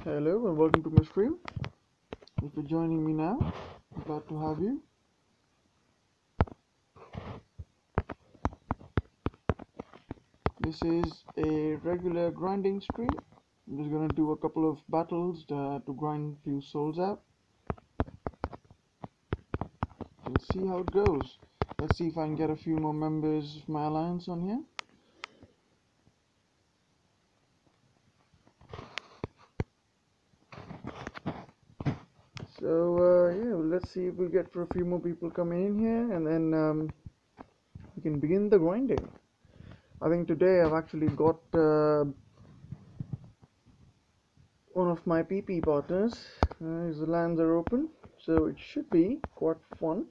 Hello and welcome to my stream. If you're joining me now, I'm glad to have you. This is a regular grinding stream. I'm just gonna do a couple of battles to grind a few souls out. Let's see how it goes. Let's see if I can get a few more members of my alliance on here. So yeah, let's see if we get for a few more people coming in here, and then we can begin the grinding. I think today I've actually got one of my PP partners. His lands are open, so it should be quite fun.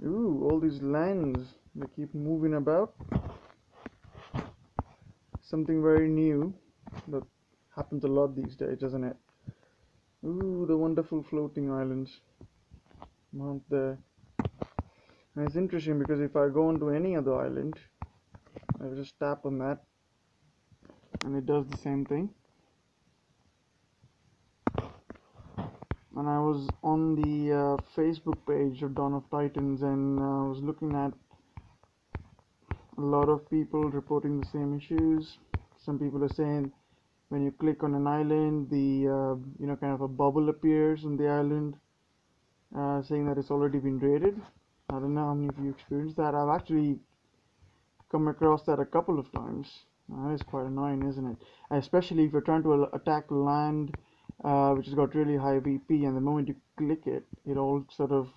Ooh, all these lands, they keep moving about. Something very new that happens a lot these days, doesn't it? Ooh, the wonderful floating islands out there. And it's interesting because if I go onto any other island, I just tap on that and it does the same thing. And I was on the Facebook page of Dawn of Titans, and I was looking at a lot of people reporting the same issues. Some people are saying when you click on an island, the kind of a bubble appears on the island, saying that it's already been raided. I don't know how many of you experienced that. I've actually come across that a couple of times. That is quite annoying, isn't it? Especially if you're trying to attack land which has got really high VP, and the moment you click it, it all sort of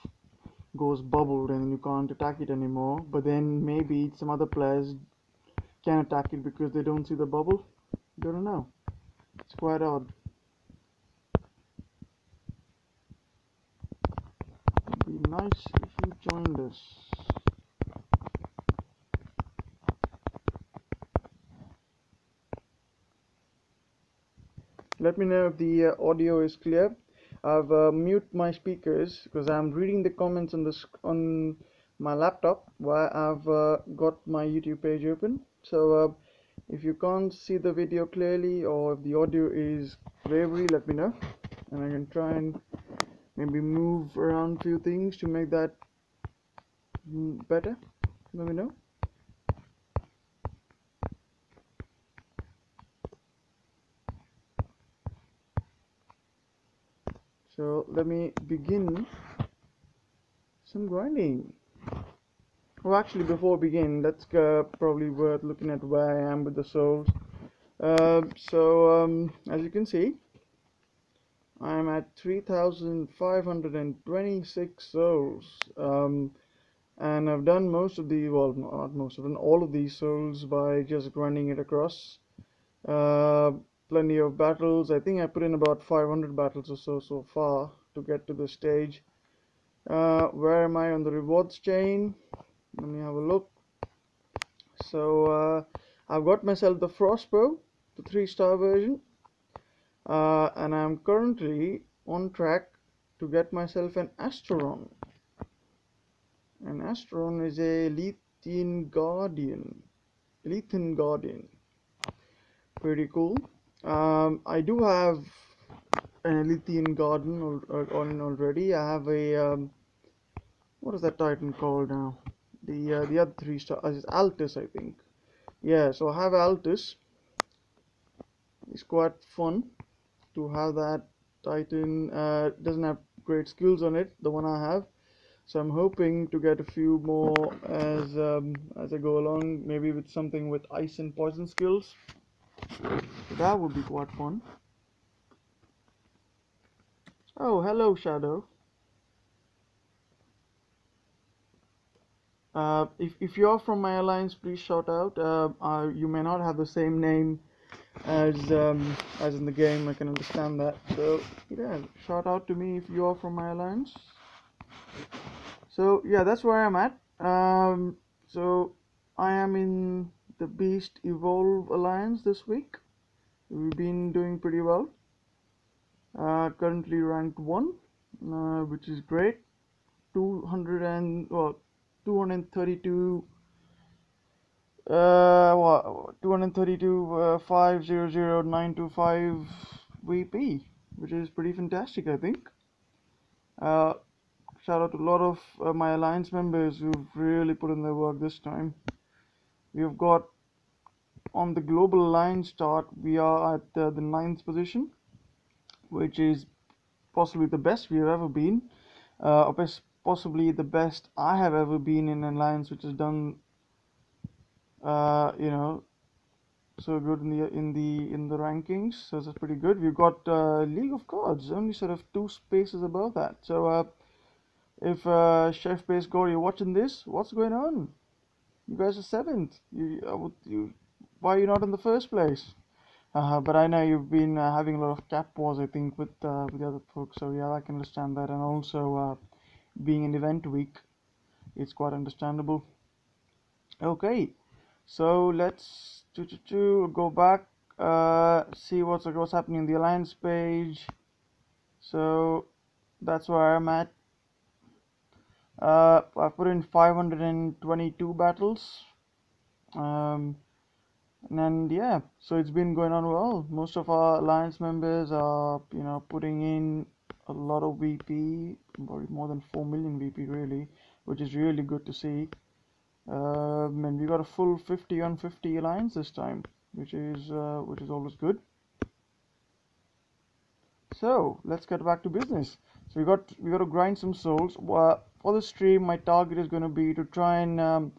goes bubbled and you can't attack it anymore. But then maybe some other players can attack it because they don't see the bubble. I don't know. It's quite odd. It'd be nice if you joined us. Let me know if the audio is clear. I've muted my speakers because I'm reading the comments on my laptop while I've got my YouTube page open. So if you can't see the video clearly or if the audio is wavery, let me know, and I can try and maybe move around a few things to make that better. Let me know. So let me begin some grinding. Well, actually, before we begin, that's probably worth looking at where I am with the souls. As you can see, I'm at 3,526 souls, and I've done most of the, well, not most of them, all of these souls by just grinding it across. Plenty of battles. I think I put in about 500 battles or so far to get to this stage. Where am I on the rewards chain? Let me have a look. So I've got myself the Frostbow, the 3-star version, and I'm currently on track to get myself an Asteron. An Asteron is a Lethean Guardian. Pretty cool. I do have an Lethean Guardian already. I have a what is that Titan called now? The other 3-star is Altus, I think. Yeah, so I have Altus. It's quite fun to have that Titan. Doesn't have great skills on it, the one I have. So I'm hoping to get a few more as I go along, maybe with something with ice and poison skills. That would be quite fun. Oh, hello, Shadow. If you're from my alliance, please shout out. You may not have the same name as in the game. I can understand that. So yeah, shout out to me if you are from my alliance. So yeah, that's where I'm at. So I am in the Beast Evolve Alliance this week. We've been doing pretty well. Currently ranked 1, which is great. 200 and well, 232 232 500925 VP, which is pretty fantastic, I think. Uh, Shout out to a lot of my alliance members who've really put in their work this time. We've got on the global alliance chart, we are at the 9th position, which is possibly the best we've ever been, possibly the best I have ever been in an alliance which has done, you know, so good in the rankings. So that's pretty good. We've got League of Gods, only sort of 2 spaces above that. So if Chef Base Gore, you're watching this, what's going on? You guys are 7th. Why are you not in the first place? But I know you've been having a lot of cap wars, I think, with the other folks. So yeah, I can understand that. And also, being an event week, it's quite understandable. Okay, so let's go back, see what's happening in the alliance page. So that's where I'm at. I've put in 522 battles. Um, and yeah, so it's been going on well. Most of our alliance members are, putting in a lot of VP, more than 4 million VP really, which is really good to see. And we got a full 50 on 50 alliance this time, which is always good. So let's get back to business. So we got to grind some souls. For the stream, my target is going to be to try and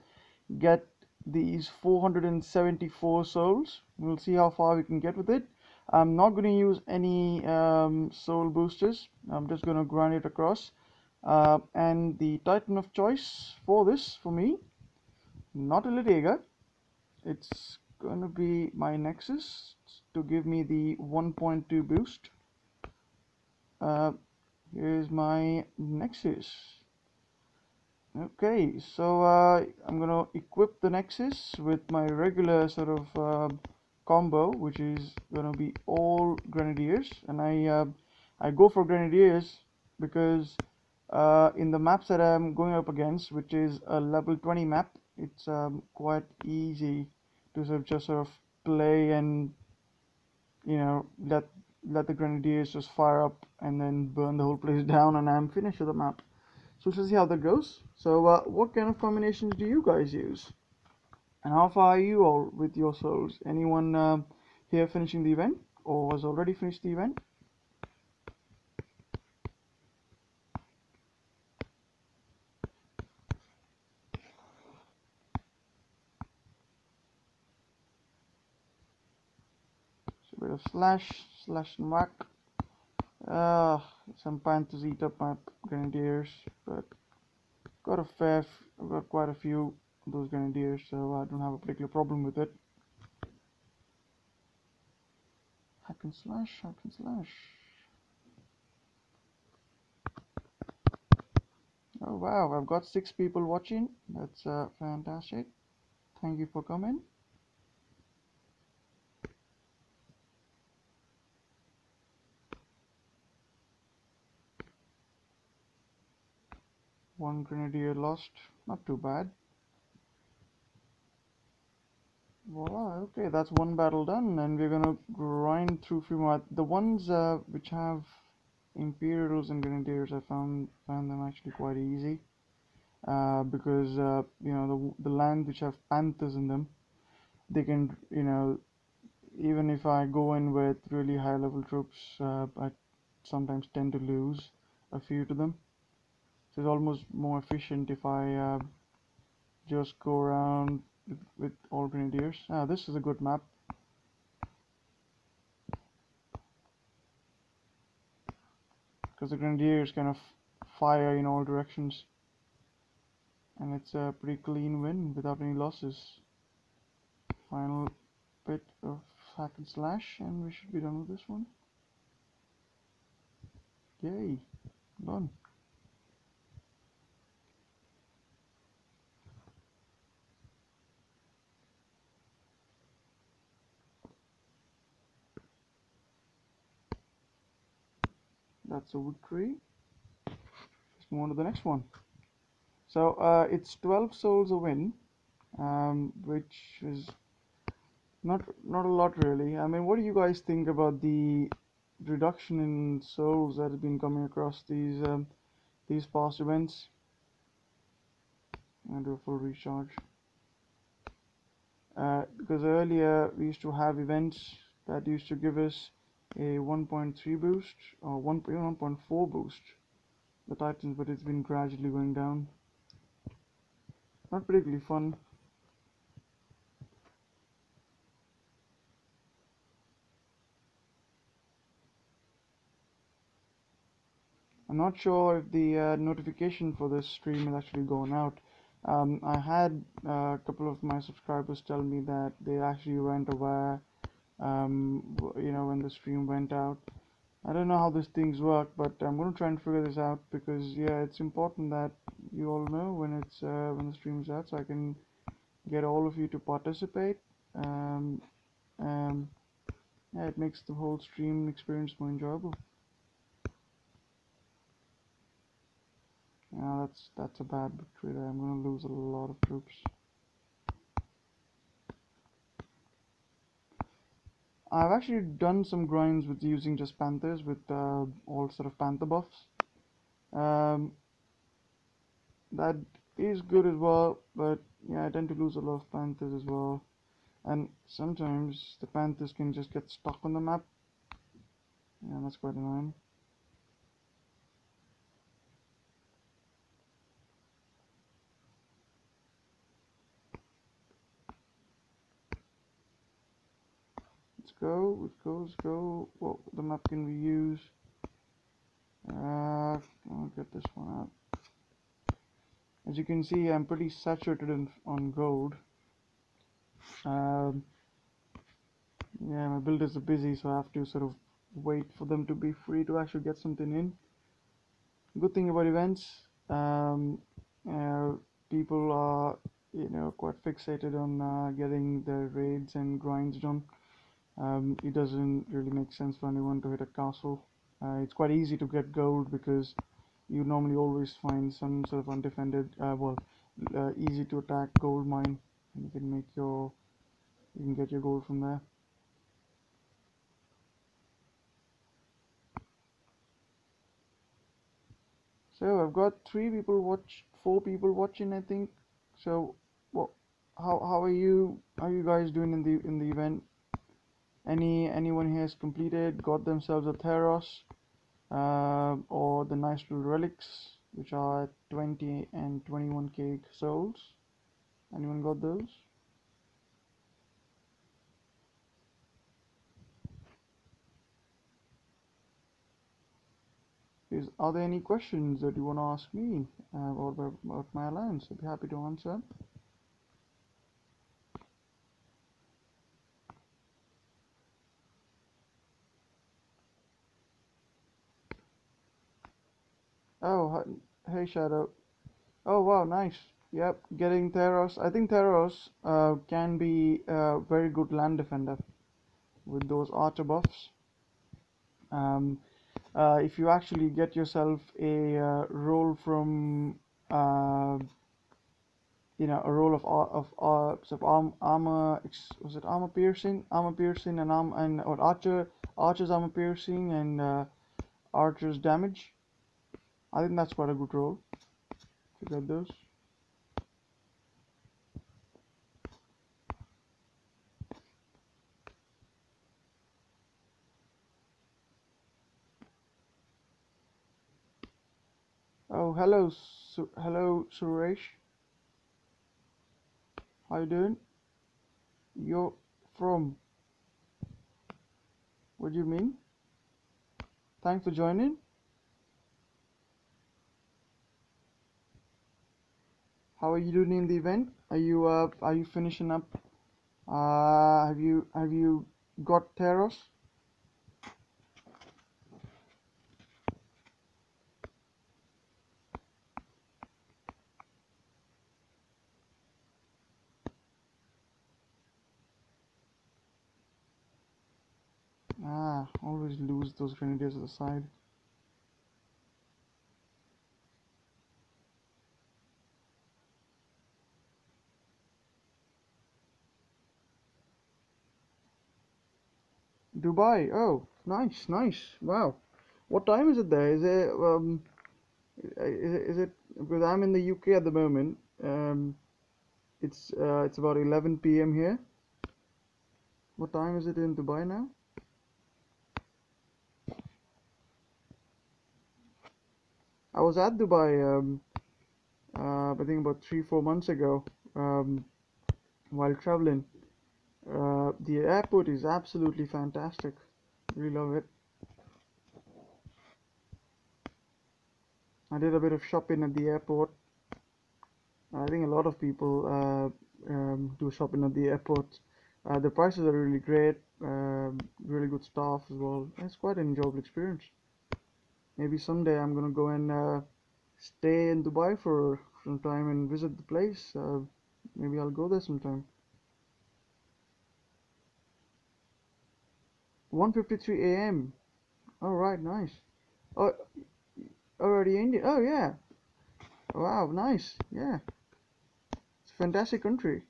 get these 474 souls. We'll see how far we can get with it. I'm not going to use any soul boosters. I'm just going to grind it across. And the Titan of choice for this, for me, not a Litiga. It's going to be my Nexus to give me the 1.2 boost. Here's my Nexus. Okay, so I'm gonna equip the Nexus with my regular sort of combo, which is gonna be all Grenadiers, and I go for Grenadiers because in the maps that I'm going up against, which is a level 20 map, it's quite easy to sort of play and let the Grenadiers just fire up and then burn the whole place down, and I'm finished with the map. So let's see how that goes. So what kind of combinations do you guys use? And how far are you all with your souls? Anyone here finishing the event or has already finished the event? So a bit of slash and whack. Some panthers eat up my grenadiers, but I've got quite a few of those grenadiers, so I don't have a particular problem with it. Hack and slash. Oh wow, I've got 6 people watching. That's fantastic. Thank you for coming. One grenadier lost. Not too bad. Voila, okay, that's one battle done, and we're gonna grind through few more. The ones which have Imperials and Grenadiers, I found them actually quite easy. Because the land which have Panthers in them, they can, even if I go in with really high level troops, I sometimes tend to lose a few to them. So it's almost more efficient if I just go around with all grenadiers. This is a good map. Because the grenadiers kind of fire in all directions. And it's a pretty clean win without any losses. Final bit of hack and slash, and we should be done with this one. Yay, done. That's a wood tree. Let's move on to the next one. So it's 12 souls a win, which is not a lot really. I mean, what do you guys think about the reduction in souls that has been coming across these past events? I'm gonna do a full recharge. Because earlier we used to have events that used to give us a 1.3 boost or 1.4 boost the Titans, but it's been gradually going down. Not particularly fun. I'm not sure if the notification for this stream has actually gone out. I had a couple of my subscribers tell me that they actually weren't aware, when the stream went out. I don't know how these things work, but I'm going to try and figure this out because yeah, it's important that you all know when the stream is out, so I can get all of you to participate. Um, yeah, it makes the whole stream experience more enjoyable. Yeah, that's a bad victory there. I'm gonna lose a lot of troops. I've actually done some grinds with using just panthers with all sort of panther buffs. Um, that is good as well, but yeah, I tend to lose a lot of panthers as well. And sometimes the panthers can just get stuck on the map. Yeah, that's quite annoying. Let's go, let's go, let's go. What the map can we use? I'll get this one out. As you can see, I'm pretty saturated on gold. Um, yeah, my builders are busy, so I have to sort of wait for them to be free to actually get something in. Good thing about events, um, uh, people are quite fixated on getting their raids and grinds done. It doesn't really make sense for anyone to hit a castle. It's quite easy to get gold because you normally always find some sort of undefended, easy to attack gold mine, and you can get your gold from there. So I've got 4 people watching, I think. So, what? How are you? How are you guys doing in the event? Anyone here has completed, got themselves a Theros, or the nice little relics, which are 20 and 21k souls? Anyone got those? Are there any questions that you want to ask me about my alliance? I'd be happy to answer. Oh, hey Shadow. Oh wow, nice. Yep, getting Theros. I think Theros can be a very good land defender with those archer buffs. Um, if you actually get yourself a roll from uh, a roll of armor. Was it armor piercing, and or archer's armor piercing and archer's damage. I think that's quite a good roll to get those. Oh hello, hello, Suresh. How you doing? You're from? What do you mean? Thanks for joining. How are you doing in the event? Are you finishing up? Have you got Theros? Always lose those grenadiers at the side. Dubai. Oh, nice, nice. Wow. What time is it there? Is it because I'm in the UK at the moment. It's about 11 p.m. here. What time is it in Dubai now? I was at Dubai, I think about 3 4 months ago, while traveling. The airport is absolutely fantastic. Really love it. I did a bit of shopping at the airport. I think a lot of people do shopping at the airport. The prices are really great. Really good staff as well. It's quite an enjoyable experience. Maybe someday I'm gonna go and stay in Dubai for some time and visit the place. Maybe I'll go there sometime. 1:53 a.m. All right, nice. Oh, already India. Oh yeah. Wow, nice. Yeah, it's a fantastic country.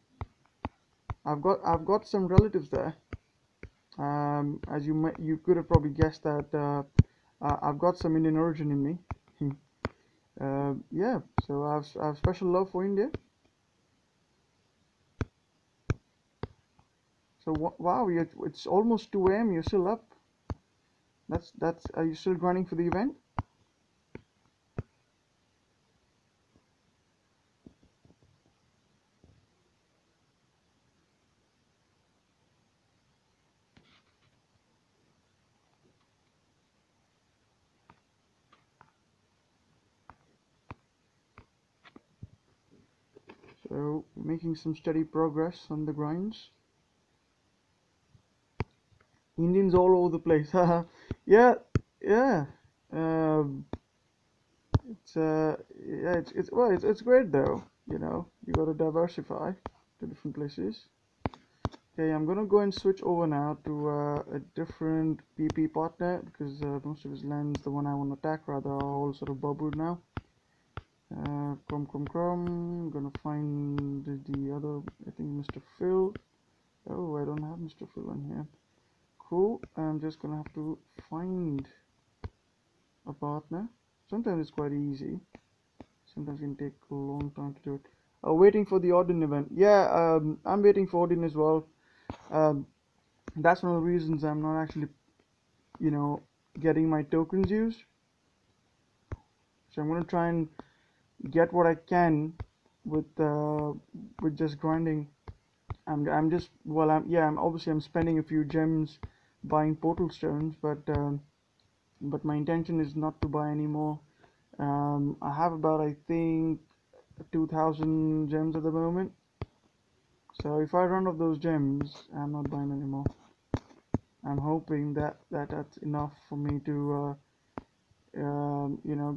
I've got some relatives there. As you could have probably guessed that I've got some Indian origin in me. Yeah, so I have special love for India. So wow, it's almost 2 a.m. You're still up. That's. Are you still grinding for the event? So making some steady progress on the grinds. Indians all over the place. Yeah, yeah. Um, yeah, it's great though. You got to diversify to different places. Okay, I'm gonna go and switch over now to a different PP partner because most of his lands, the one I want to attack rather, are all sort of bubbled now. I'm gonna find the other, I think Mr. Phil. Oh, I don't have Mr. Phil on here. Cool, I'm just gonna have to find a partner. Sometimes it's quite easy. Sometimes it can take a long time to do it. Waiting for the Odin event. Yeah, I'm waiting for Odin as well. Um, that's one of the reasons I'm not actually, you know, getting my tokens used. So I'm gonna try and get what I can with just grinding. I'm just well I'm yeah I'm obviously I'm spending a few gems buying portal stones, but my intention is not to buy any more. I have about I think 2,000 gems at the moment. So if I run off those gems, I'm not buying anymore. I'm hoping that's enough for me to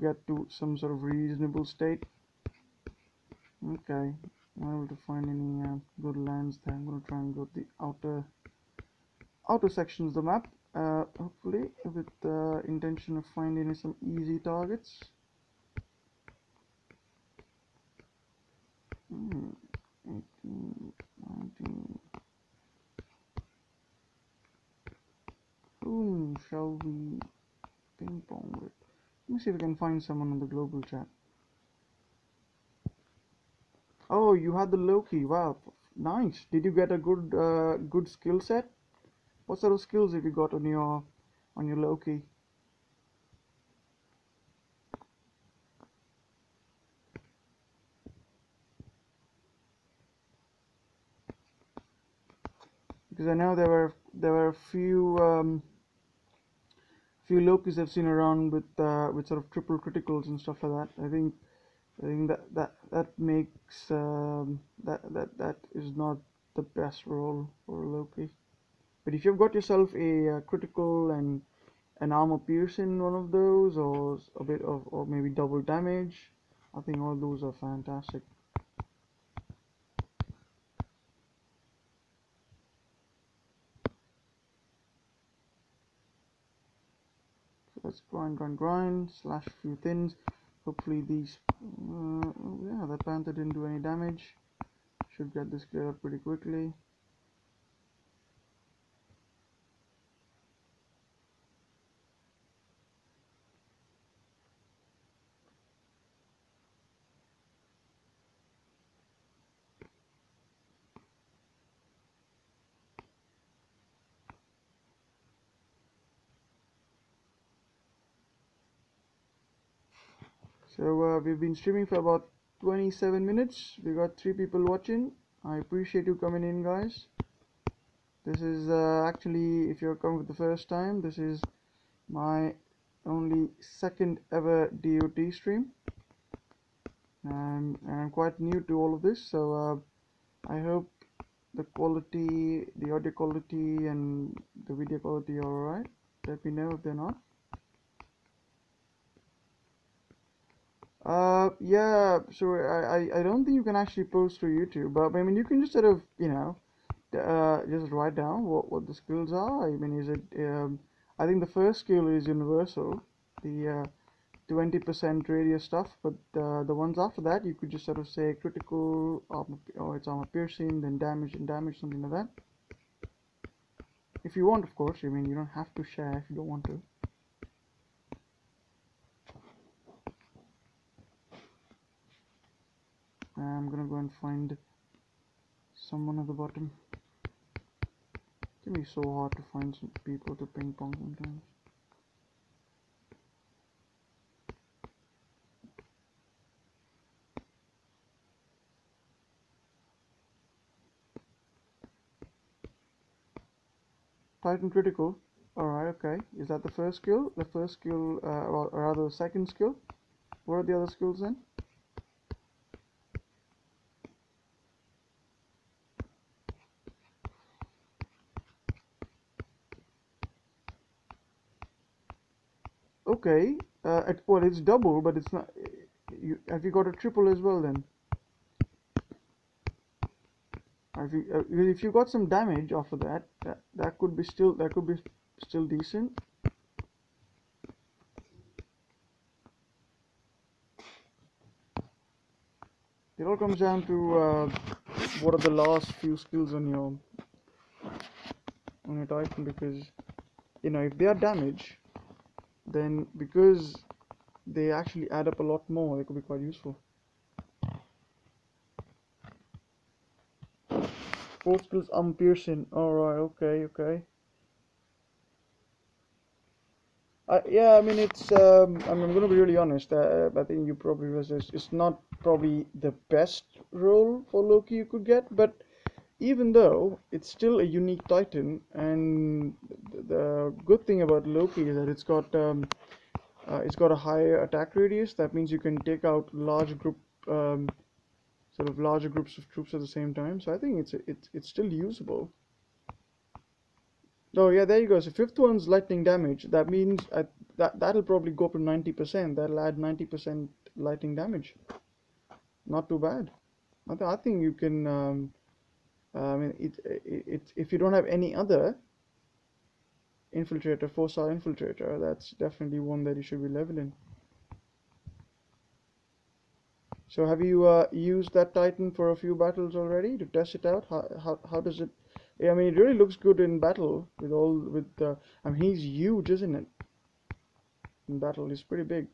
get to some sort of reasonable state. Okay, I'm not able to find any good lands there. I'm gonna try and go to the outer sections of the map. Hopefully, with the intention of finding some easy targets. 18, 19. Whom shall we ping pong with? Let me see if we can find someone on the global chat. Oh, you had the Loki. Wow, nice. Did you get a good skill set? What sort of skills have you got on your Loki? because I know there were a few Lokis I've seen around with sort of triple criticals and stuff like that. I think that makes that is not the best role for Loki. But if you've got yourself a critical and an armor piercing one of those, or a bit of, or maybe double damage, I think all those are fantastic. So let's grind, slash a few things. Hopefully these, yeah, that panther didn't do any damage. Should get this cleared up pretty quickly. So we've been streaming for about 27 minutes. We got 3 people watching. I appreciate you coming in, guys. This is actually, if you're coming for the first time, this is my only second ever DOT stream, and I'm quite new to all of this, so I hope the quality, the audio quality and the video quality are alright. Let me know if they're not. Yeah, so I don't think you can actually post through YouTube, but I mean you can just sort of, just write down what the skills are. I mean, is it I think the first skill is universal, the 20% radius stuff, but the ones after that you could just sort of say critical armor, or it's armor piercing, then damage and damage, something like that. If you want, of course. I mean, you don't have to share if you don't want to. I'm gonna go and find someone at the bottom. It can be so hard to find some people to ping pong sometimes. Titan critical. Alright, okay. Is that the first skill? The first skill, or rather the second skill? What are the other skills then? Okay. Well, it's double, but it's not. Have you got a triple as well then? If you got some damage off of that could be still decent. It all comes down to what are the last few skills on your Titan, because if they are damage, then because they actually add up a lot more, they could be quite useful. Fourth skills, piercing. Alright, okay. Yeah, I mean I'm gonna be really honest. I think you probably realize it's not probably the best role for Loki you could get, but even though it's still a unique Titan, and the good thing about Loki is that it's got a higher attack radius. That means you can take out sort of larger groups of troops at the same time. So I think it's still usable. Oh yeah, there you go. So fifth one's lightning damage. That means that'll probably go up to 90%. That'll add 90% lightning damage. Not too bad. I think you can. I mean, if you don't have any other infiltrator, 4-star infiltrator, that's definitely one that you should be leveling. So have you used that Titan for a few battles already to test it out? How does it? Yeah, I mean, it really looks good in battle with. I mean, he's huge, isn't it? In battle, he's pretty big.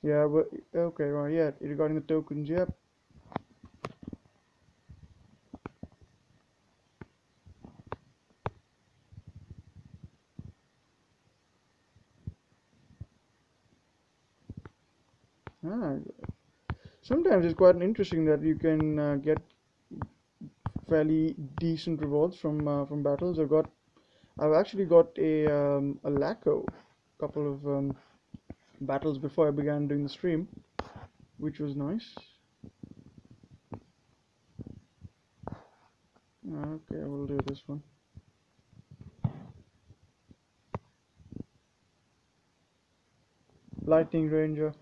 Yeah, but okay, right, yeah. Regarding the tokens, yep. Ah, sometimes it's quite interesting that you can get fairly decent rewards from battles. I've actually got a Laco couple of battles before I began doing the stream, which was nice. Okay, we'll do this one. Lightning Ranger.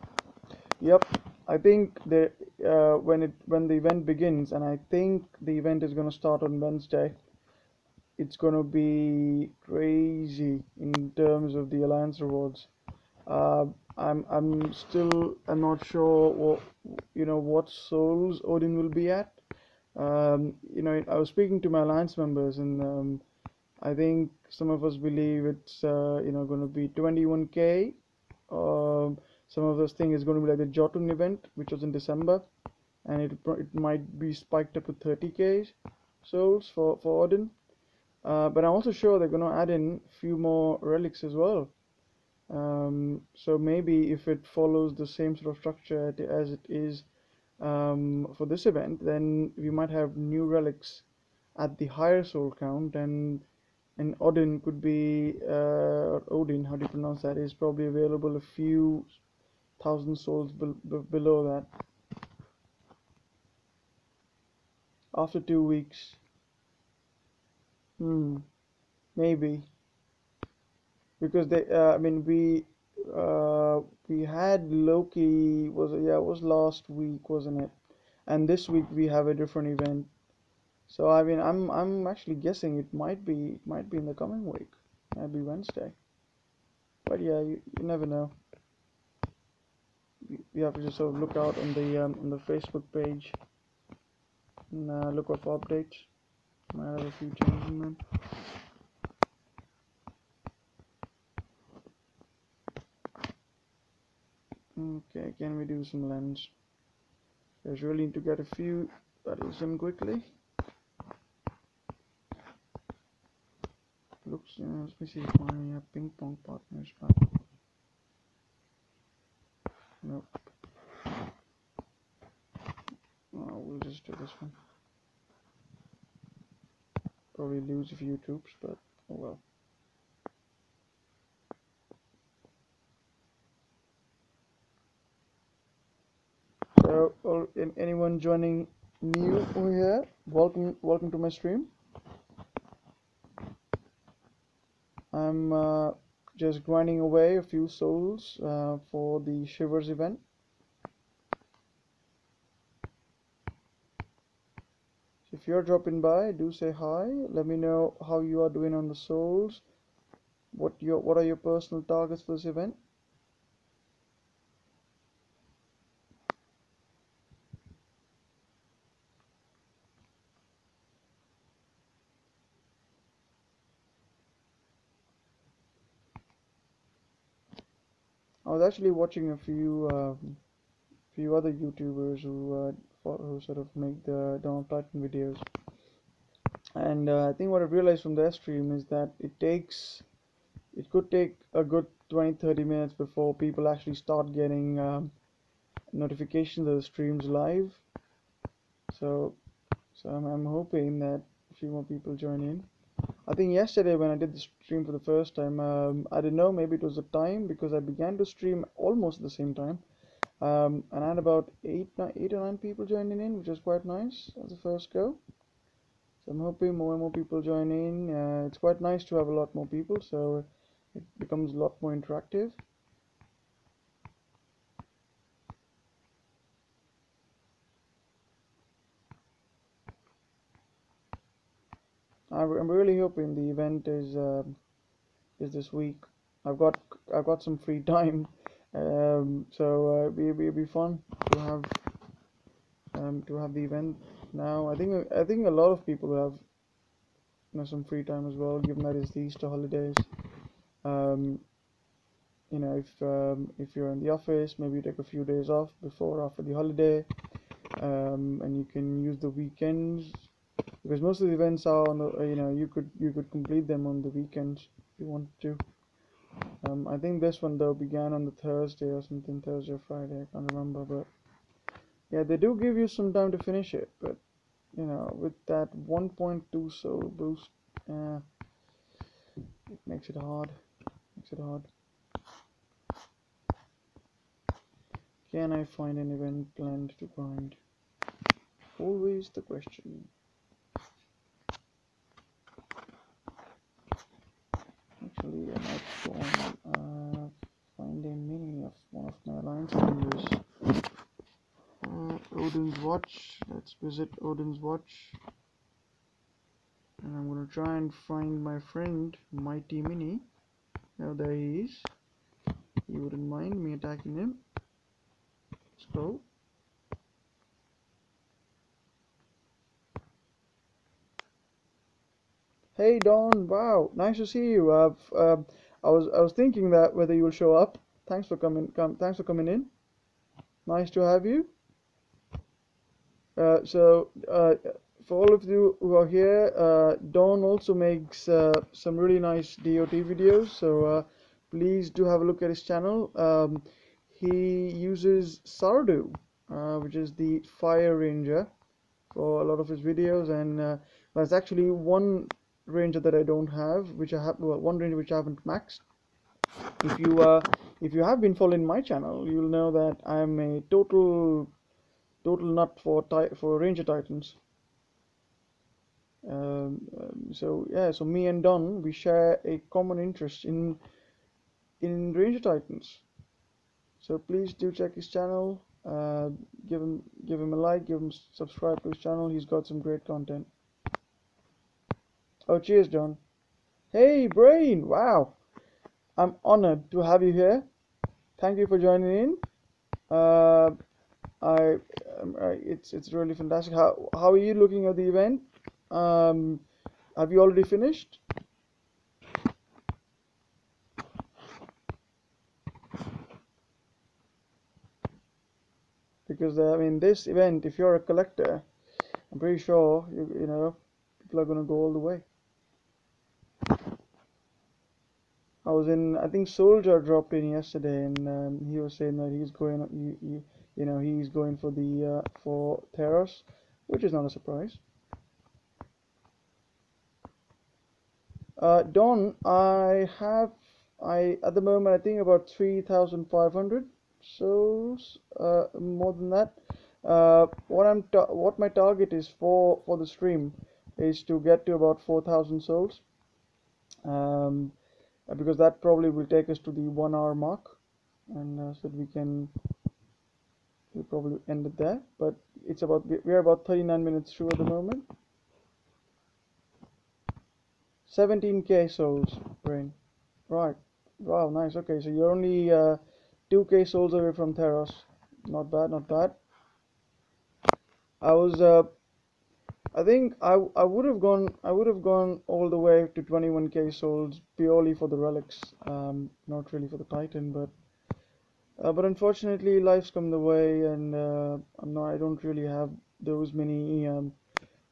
Yep, I think when the event begins, and I think the event is gonna start on Wednesday. It's gonna be crazy in terms of the alliance rewards. Uh, I'm not sure what souls Odin will be at. I was speaking to my alliance members, and I think some of us believe it's going to be 21K. Um, some of us think it's going to be like the Jotun event, which was in December, and it might be spiked up to 30K souls for Odin. But I'm also sure they're going to add in a few more relics as well. So maybe if it follows the same sort of structure as it is for this event, then we might have new relics at the higher soul count, and Odin could be or Odin, how do you pronounce that? Is probably available a few thousand souls below that after 2 weeks. Hmm, maybe because I mean, we had Loki it was last week, wasn't it? And this week we have a different event. So I mean, I'm actually guessing it might be in the coming week, maybe Wednesday. But yeah, you never know. You have to just sort of look out on the Facebook page and look out for updates. Might have a few changes in them. Okay, can we do some lens? There's really need to get a few battles in quickly. Looks, let me see if I have ping pong partners, but nope. We'll just do this one. Probably lose a few troops, but oh well. So, anyone joining new over here, welcome to my stream. I'm just grinding away a few souls for the Shivers event. So if you're dropping by, do say hi. Let me know how you are doing on the souls. What are your personal targets for this event? I was actually watching a few other YouTubers who sort of make the Donald Titan videos, and I think what I realized from their stream is that it could take a good 20-30 minutes before people actually start getting notifications that the stream's live. So I'm hoping that a few more people join in. I think yesterday when I did the stream for the first time, I didn't know, maybe it was the time because I began to stream almost at the same time. And I had about eight or nine people joining in, which was quite nice as a first go. So I'm hoping more and more people join in. It's quite nice to have a lot more people, so it becomes a lot more interactive. I'm really hoping the event is this week. I've got some free time, so it'll be fun to have the event now. I think a lot of people have some free time as well, given that it's the Easter holidays. Um, if you're in the office, maybe you take a few days off before or after the holiday, and you can use the weekends because most of the events are on the you could complete them on the weekends if you wanted to. I think this one though began on the Thursday or something, Thursday or Friday, I can't remember, but yeah, they do give you some time to finish it, but you know, with that 1.2 soul boost, it makes it hard. Makes it hard. Can I find an event planned to grind? Always the question. Actually, I might go on find a mini of one of my alliance members. Odin's Watch. Let's visit Odin's Watch. And I'm gonna try and find my friend Mighty Mini. Now there he is. He wouldn't mind me attacking him. Let's go. Hey Don, wow, nice to see you. I was thinking that whether you will show up. Thanks for coming in. Nice to have you. So for all of you who are here, Don also makes some really nice DOT videos. So please do have a look at his channel. He uses Sardu, which is the Fire Ranger, for a lot of his videos, and there's actually one ranger that I don't have, which I have, well, one ranger which I haven't maxed. If you have been following my channel, you'll know that I'm a total nut for Ranger Titans. So yeah, so me and Don, we share a common interest in Ranger Titans. So please do check his channel. Give him a like, subscribe to his channel. He's got some great content. Oh, cheers, John. Hey, Brain! Wow, I'm honored to have you here. Thank you for joining in. Uh, it's really fantastic. How are you looking at the event? Have you already finished? Because I mean, this event, if you're a collector, I'm pretty sure you know people are gonna go all the way. I think Soldier dropped in yesterday, and he was saying that he's going, he's going for the for Theros, which is not a surprise. Don, I at the moment I think about 3,500 souls, more than that. What my target is for the stream is to get to about 4,000 souls. Because that probably will take us to the 1 hour mark, and so we'll probably end it there. But we're about 39 minutes through at the moment. 17k souls, Brain. Right. Wow, nice. Okay, so you're only 2k souls away from Theros. Not bad, not bad. I was I think I would have gone all the way to 21k souls purely for the relics, not really for the Titan, but unfortunately life's come the way, and I don't really have those many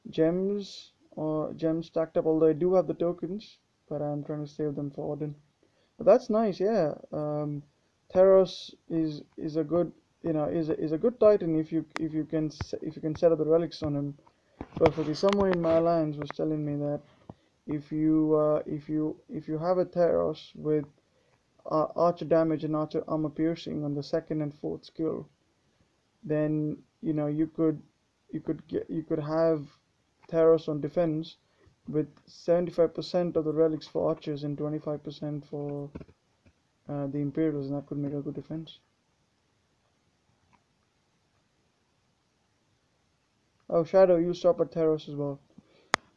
gems stacked up. Although I do have the tokens, but I'm trying to save them for Odin. But that's nice, yeah. Theros is a good is a good Titan if you can set up the relics on him perfectly. Someone in my alliance was telling me that if you have a Theros with archer damage and archer armor piercing on the second and fourth skill, then you could have Theros on defense with 75% of the relics for archers and 25% for the Imperials, and that could make a good defense. Oh, Shadow, you stop at Theros as well.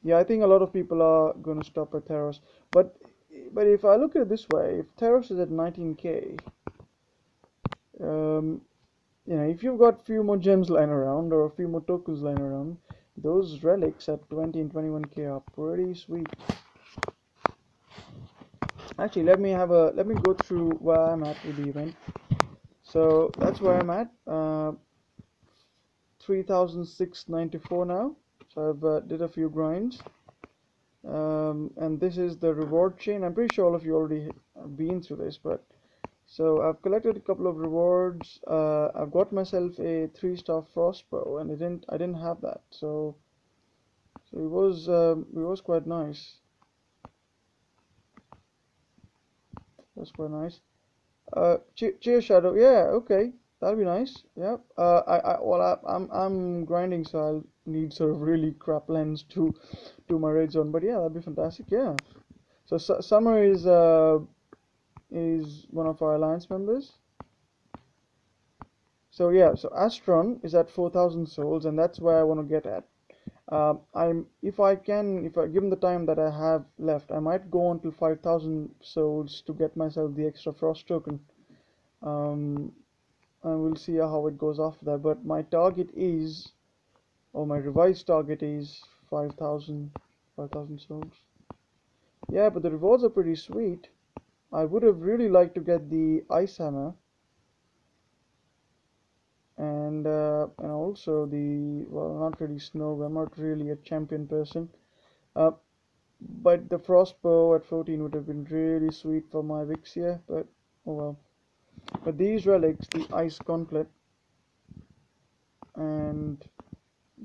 Yeah, I think a lot of people are going to stop at Theros. But if I look at it this way, if Theros is at 19k, if you've got a few more gems lying around or a few more tokens lying around, those relics at 20 and 21k are pretty sweet. Actually, let me go through where I'm at with the event. So that's where I'm at. 3,694 now. So I've did a few grinds. And this is the reward chain. I'm pretty sure all of you already been through this, but so I've collected a couple of rewards. I've got myself a 3-star frostbow, and I didn't have that, so it was quite nice. That's quite nice. Cheer Shadow. Yeah, okay, that'll be nice. Yeah. I'm grinding, so I'll need sort of really crap lens to do my raid zone. But yeah, that'd be fantastic. Yeah. So Summer is one of our alliance members. So yeah, so Astron is at 4,000 souls, and that's where I want to get at. I'm if I given the time that I have left, I might go on till 5,000 souls to get myself the extra frost token. Um, and we'll see how it goes after that. But my target is, or my revised target is 5,000, 5,000 souls. Yeah, but the rewards are pretty sweet. I would have really liked to get the ice hammer, and also the, well, not really snow. I'm not really a champion person. Uh, but the frostbow at 14 would have been really sweet for my Vixia. But oh well. But these relics, the ice gauntlet and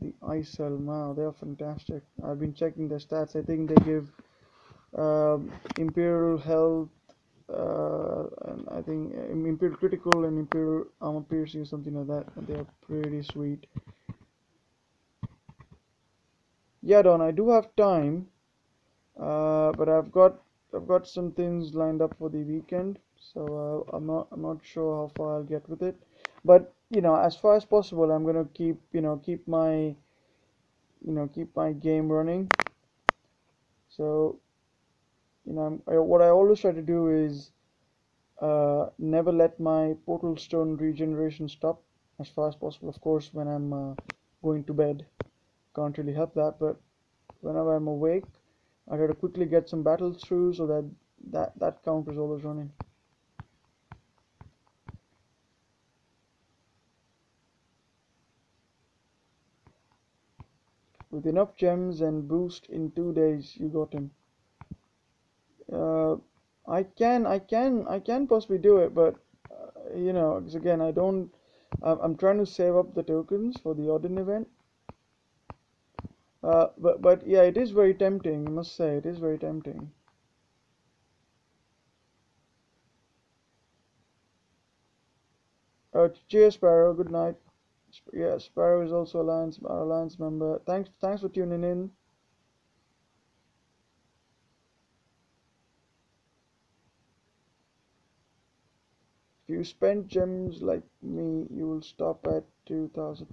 the ice helm, wow, they are fantastic. I've been checking their stats. I think they give imperial health, and I think imperial critical and imperial armor piercing or something like that. And they are pretty sweet. Yeah, Don, I do have time, but I've got some things lined up for the weekend, so I'm not sure how far I'll get with it. But as far as possible, I'm gonna keep my game running. So what I always try to do is never let my portal stone regeneration stop as far as possible. Of course, when I'm going to bed, can't really help that, but whenever I'm awake, I try to quickly get some battles through so that count is always running. With enough gems and boost in 2 days, you got him. Uh, I can possibly do it, but 'cause again, I don't. I'm trying to save up the tokens for the Odin event. But yeah, it is very tempting. I must say, it is very tempting. Cheers, Sparrow. Good night. Yeah, Sparrow is also our alliance member. Thanks for tuning in. If you spend gems like me, you will stop at 2,000.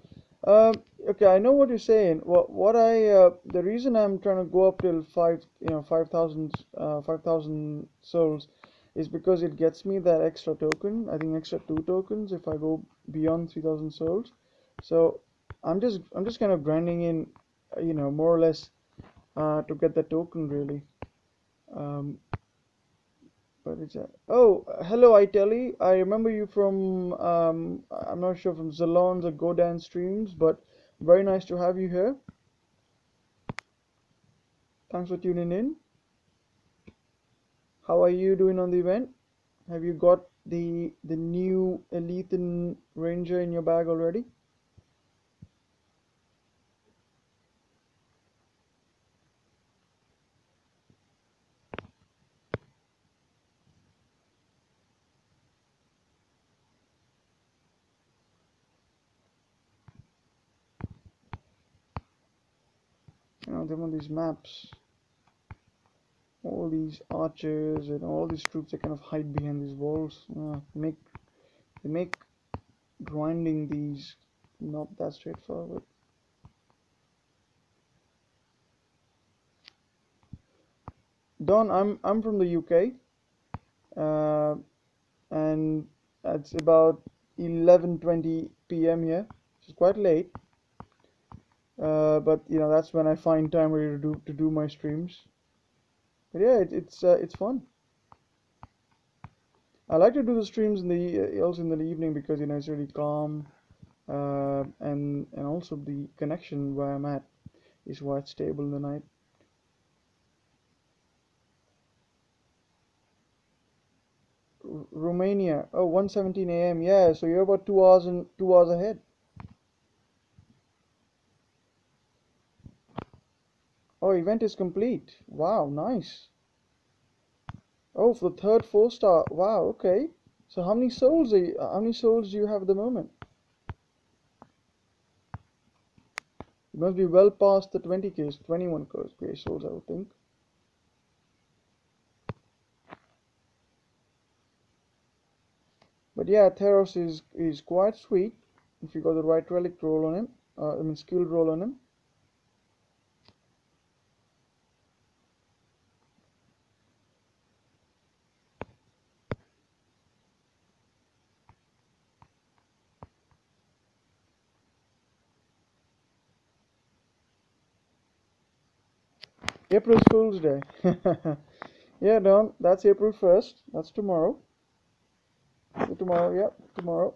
Um, okay, I know what you're saying. The reason I'm trying to go up till 5,000 souls is because it gets me that extra token. I think extra 2 tokens if I go beyond 3,000 souls. So I'm just kind of grinding in, more or less, to get the token really. Um, but it's hello Itelly. I remember you from I'm not sure from Zalon's or Godan streams, but very nice to have you here. Thanks for tuning in. How are you doing on the event? Have you got the new Elithan Ranger in your bag already? Them on these maps, all these archers and all these troops that kind of hide behind these walls. They make grinding these not that straightforward. Don, I'm from the UK, uh, and it's about 11:20 p.m. here. It's quite late, but that's when I find time really to do my streams. But yeah, it's fun. I like to do the streams in the also in the evening because it's really calm, and also the connection where I'm at is quite stable in the night. Romania. Oh, 1:17 a.m. Yeah, so you're about 2 hours and 2 hours ahead. Oh, event is complete. Wow, nice. Oh, for the third 4 star. Wow, okay. So how many souls do you have at the moment? You must be well past the 20k, 21k souls, I would think. But yeah, Theros is quite sweet if you got the right relic roll on him. I mean, skill roll on him. April Fool's Day. Yeah, Don, that's April 1st. That's tomorrow. Tomorrow, yeah, tomorrow.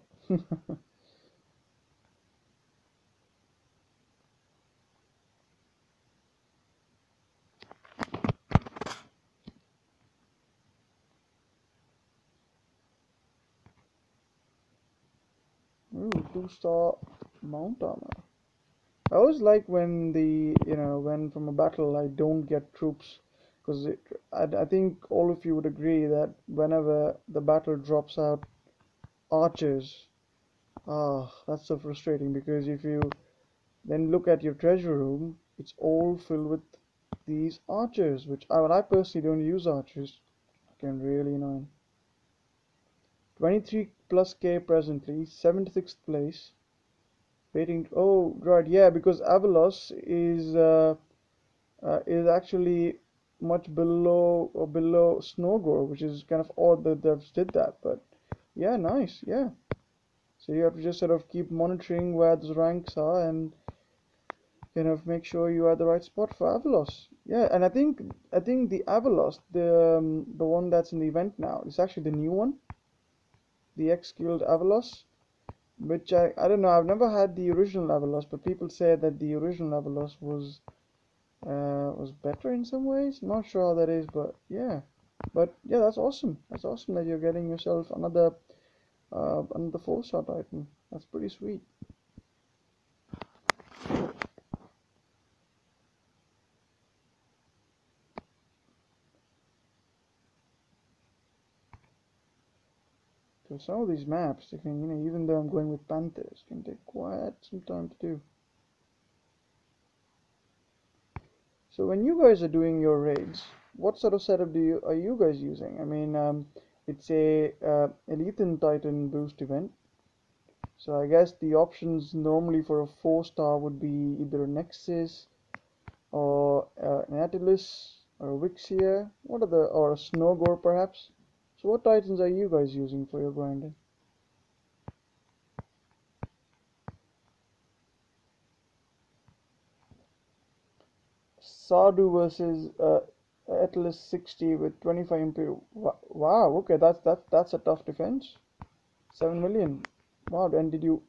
Ooh, 2 star mount armor. I always like when when from a battle I don't get troops, because I think all of you would agree that whenever the battle drops out archers, that's so frustrating because if you then look at your treasure room, it's all filled with these archers, which I personally don't use archers. Can really annoying. 23 plus K presently, 76th place. Waiting. Oh, right, yeah, because Avalos is actually much below Snowgore, which is kind of odd that devs did that. But yeah, nice, yeah. So you have to just sort of keep monitoring where those ranks are and kind of make sure you are at the right spot for Avalos. Yeah, and I think the Avalos, the one that's in the event now, is actually the new one, the X Guild Avalos, which I don't know. I've never had the original Avalos, but people say that the original Avalos was better in some ways. Not sure how that is, but yeah. But yeah, that's awesome. That's awesome that you're getting yourself another 4 star Titan. That's pretty sweet. So some of these maps, they can, even though I'm going with Panthers, can take quite some time to do. So when you guys are doing your raids, what sort of setup are you guys using? I mean, it's a Elithan Titan boost event, so I guess the options normally for a 4 star would be either a Nexus or an Atlas or a Vixia. Or a Snowgore perhaps? So what Titans are you guys using for your grinding? Sardu versus Atlas 60 with 25 MP. Wow, okay, that's a tough defense. 7 million. Wow, and did you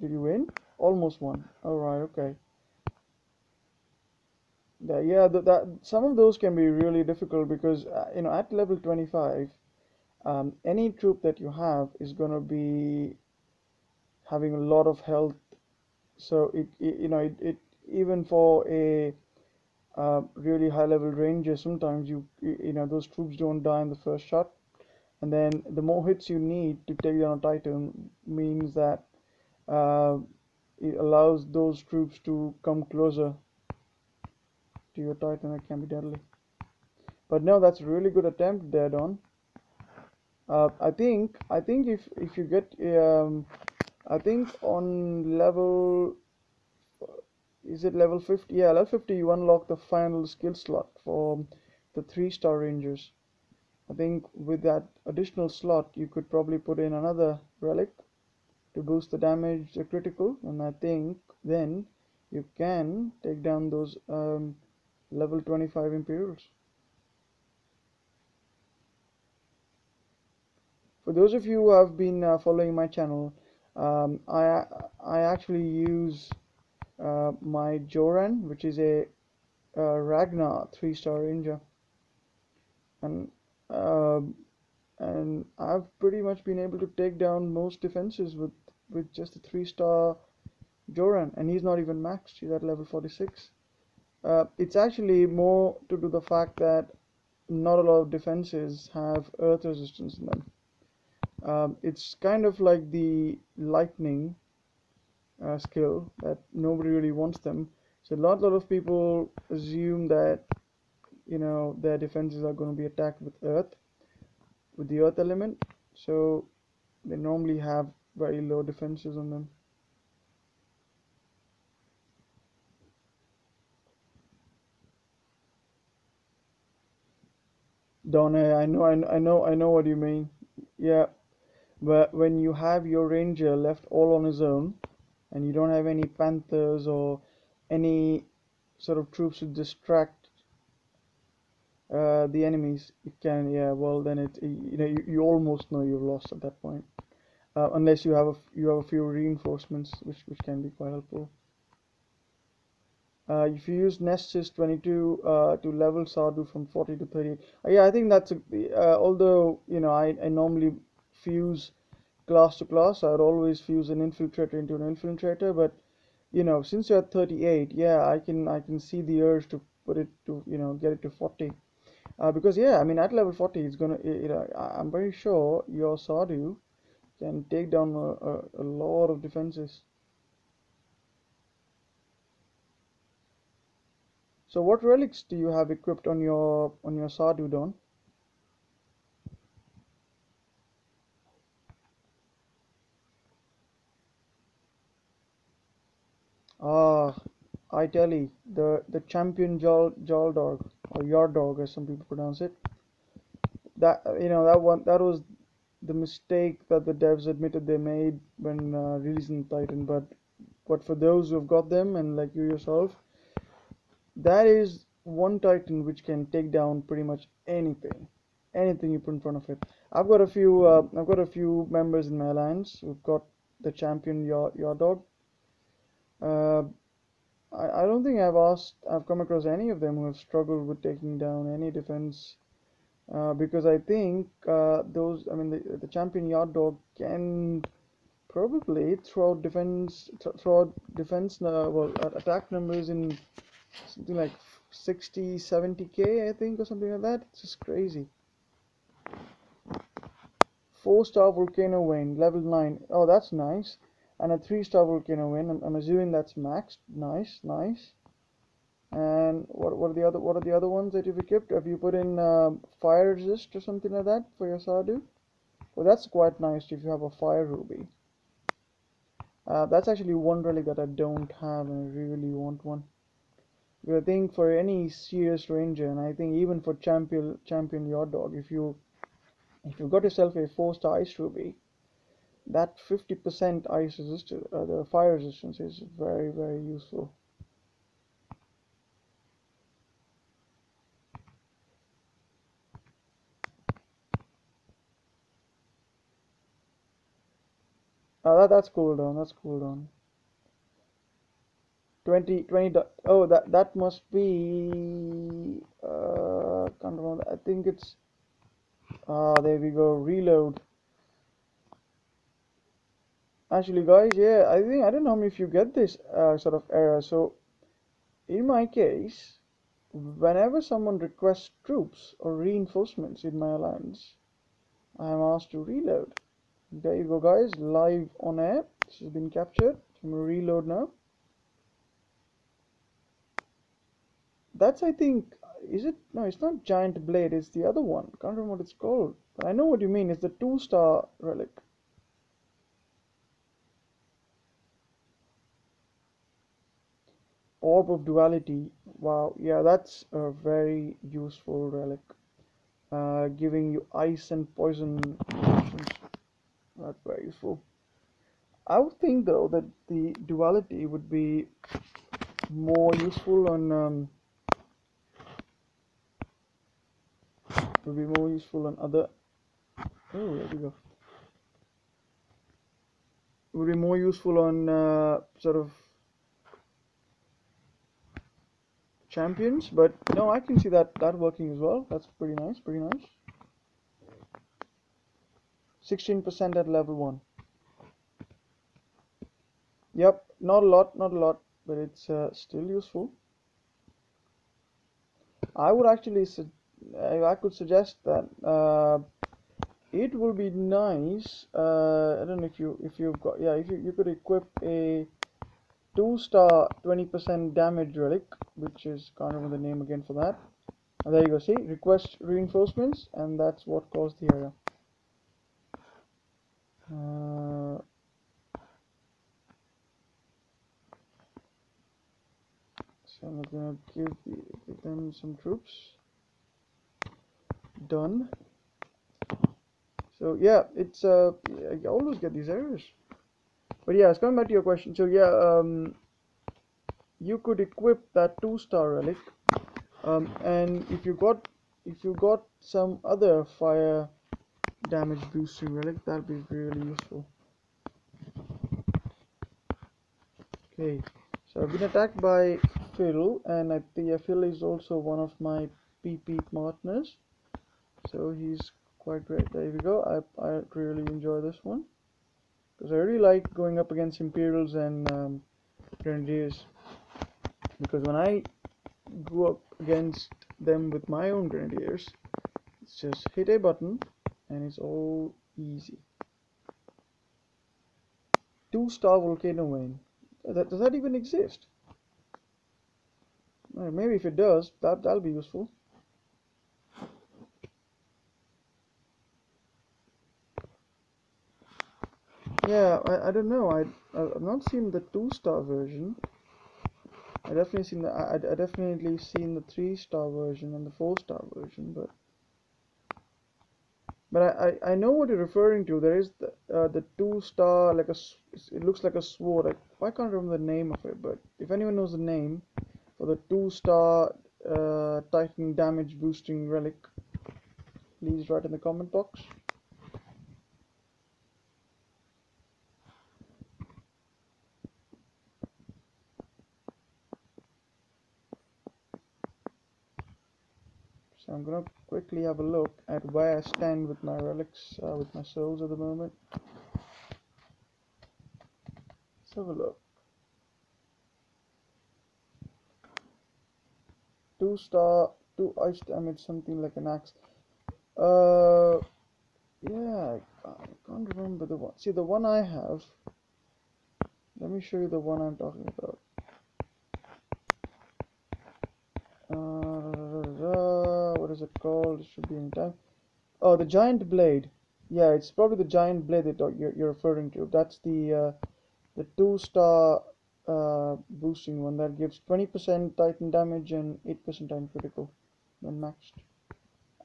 win? Almost won. All right, okay. Yeah, that some of those can be really difficult because at level 25, any troop that you have is gonna be having a lot of health. So it even for a really high level ranger, sometimes those troops don't die in the first shot, and then the more hits you need to take down a Titan means that uh, it allows those troops to come closer to your Titan. It can be deadly. But no, that's a really good attempt there, Don. I think if you get I think on level, is it level 50? Yeah, level 50 you unlock the final skill slot for the 3 star rangers. I think with that additional slot you could probably put in another relic to boost the damage critical, and I think then you can take down those level 25 Imperials. For those of you who have been following my channel, I actually use my Joran, which is a Ragnar 3 star ranger, and uh, and I've pretty much been able to take down most defenses with just a 3-star Joran, and he's not even maxed. He's at level 46. It's actually more to do the fact that not a lot of defenses have earth resistance in them. It's kind of like the lightning skill that nobody really wants them. So a lot of people assume that their defenses are going to be attacked with the earth element. So they normally have very low defenses on them. Donna, I know what you mean. Yeah, but when you have your ranger left all on his own, and you don't have any panthers or any sort of troops to distract the enemies, it can, yeah. Well, then you almost know you've lost at that point, unless you have a few reinforcements, which can be quite helpful. If you use Nessus 22 to level Sardu from 40 to 38, yeah, I think that's although I normally fuse class to class, I'd always fuse an infiltrator into an infiltrator, but since you're at 38, yeah, I can see the urge to put it to get it to 40, because yeah, I mean at level 40 it's gonna I'm very sure your Sardu can take down a lot of defenses. So what relics do you have equipped on your Sardu, Don? Ah, I tell you, the champion Jal dog, or Yard dog as some people pronounce it. That was the mistake that the devs admitted they made when releasing Titan. But for those who have got them, and like you yourself, that is one Titan which can take down pretty much anything you put in front of it. I've got a few members in my alliance who've got the champion your dog. Uh, I don't think I've come across any of them who have struggled with taking down any defense, because I think I mean the champion yard dog can probably throw out defense attack numbers in something like 60 70k, I think, or something like that. It's just crazy. 4-star volcano Wayne, level 9. Oh, that's nice. And a 3-star volcano Wayne. I'm assuming that's maxed. Nice, nice. And what are the other ones that you've equipped? Have you put in fire resist or something like that for your Sardu? Well, that's quite nice if you have a fire ruby. That's actually one relic that I don't have, and I really want one. Because I think for any serious ranger, and I think even for champion your dog, if you got yourself a 4-star ice ruby, that 50% ice resistance, the fire resistance is very very useful. That's cool down. That's cool down. 20. Oh, that must be. Can't remember. I think it's. There we go. Reload. Actually, guys, yeah, I think I don't know if you get this sort of error. So, in my case, whenever someone requests troops or reinforcements in my alliance, I am asked to reload. There you go, guys. Live on air. This has been captured. I'm gonna reload now. That's, I think, is it? No, it's not Giant Blade. It's the other one. Can't remember what it's called. But I know what you mean. It's the 2-star relic. Orb of Duality. Wow. Yeah, that's a very useful relic. Giving you ice and poison options. That's very useful. I would think though that the duality more useful on would be more useful on other. Oh, there we go. Would be more useful on sort of champions, but no, I can see that working as well. That's pretty nice, pretty nice. 16% at level 1. Yep, not a lot, but it's still useful. I would actually I could suggest that it will be nice. I don't know if you've got, yeah, if you could equip a 2-star 20% damage relic, which is can't remember the name again for that. And there you go. See, request reinforcements, and that's what caused the error. So I'm gonna give them some troops. Done. So yeah, it's I always get these errors. But yeah, it's coming back to your question. So yeah, you could equip that 2-star relic, and if you got some other fire damage boosting relic, that'd be really useful. Okay, so I've been attacked by Phil, and I think Phil is also one of my PP partners, so he's quite great. There we go. I really enjoy this one because I really like going up against Imperials and Grenadiers, because when I go up against them with my own Grenadiers, it's just hit a button and it's all easy. 2-star volcano vein. Does that even exist? Maybe if it does, that'll be useful. Yeah, I don't know. I've not seen the 2-star version. I definitely seen I definitely seen the 3-star version and the 4-star version, but I know what you're referring to. There is the 2-star, like it looks like a sword. I can't remember the name of it, but if anyone knows the name for the 2-star Titan damage boosting relic, please write in the comment box. So I'm gonna quickly have a look at where I stand with my relics, with my souls at the moment. Let's have a look. 2-star, 2 ice damage, something like an axe. Yeah, I can't remember the one. See, the one I have. Let me show you the one I'm talking about. What is it called? It should be in time. Oh, the giant blade. Yeah, it's probably the giant blade that you're referring to. That's the 2-star boosting one that gives 20% Titan damage and 8% Titan critical when maxed.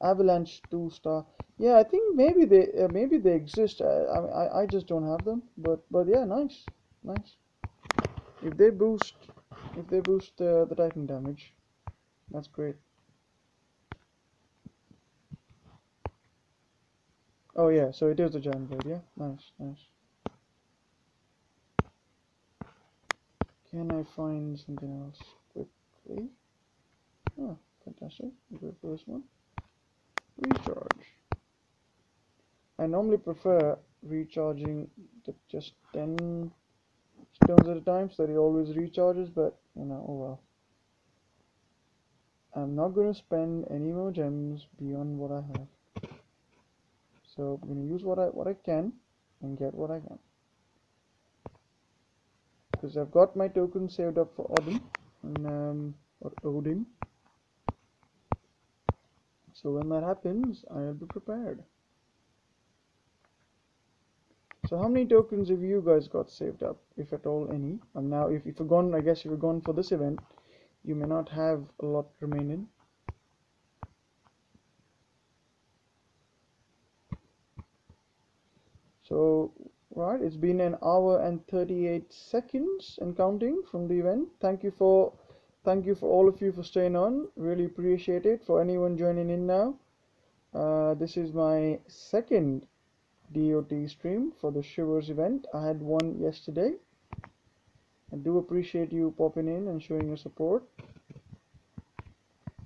Avalanche 2-star. Yeah, I think maybe they exist. I just don't have them. But yeah, nice. If they boost the Titan damage, that's great. Oh yeah, so it is the giant blade. Yeah, nice. Can I find something else quickly? Oh, fantastic. Go for this one. Recharge. I normally prefer recharging just 10 stones at a time, so that it always recharges, but oh well. I'm not going to spend any more gems beyond what I have. So I'm going to use what I can and get what I can. Because I've got my tokens saved up for Odin or Odin. So when that happens, I'll be prepared. So how many tokens have you guys got saved up, if at all any? And now, if you're gone, I guess if you're gone for this event, you may not have a lot remaining. So, right, it's been an hour and 38 seconds and counting from the event. Thank you for all of you for staying on. Really appreciate it. For anyone joining in now, this is my second DOT stream for the Shivers event. I had one yesterday. I do appreciate you popping in and showing your support.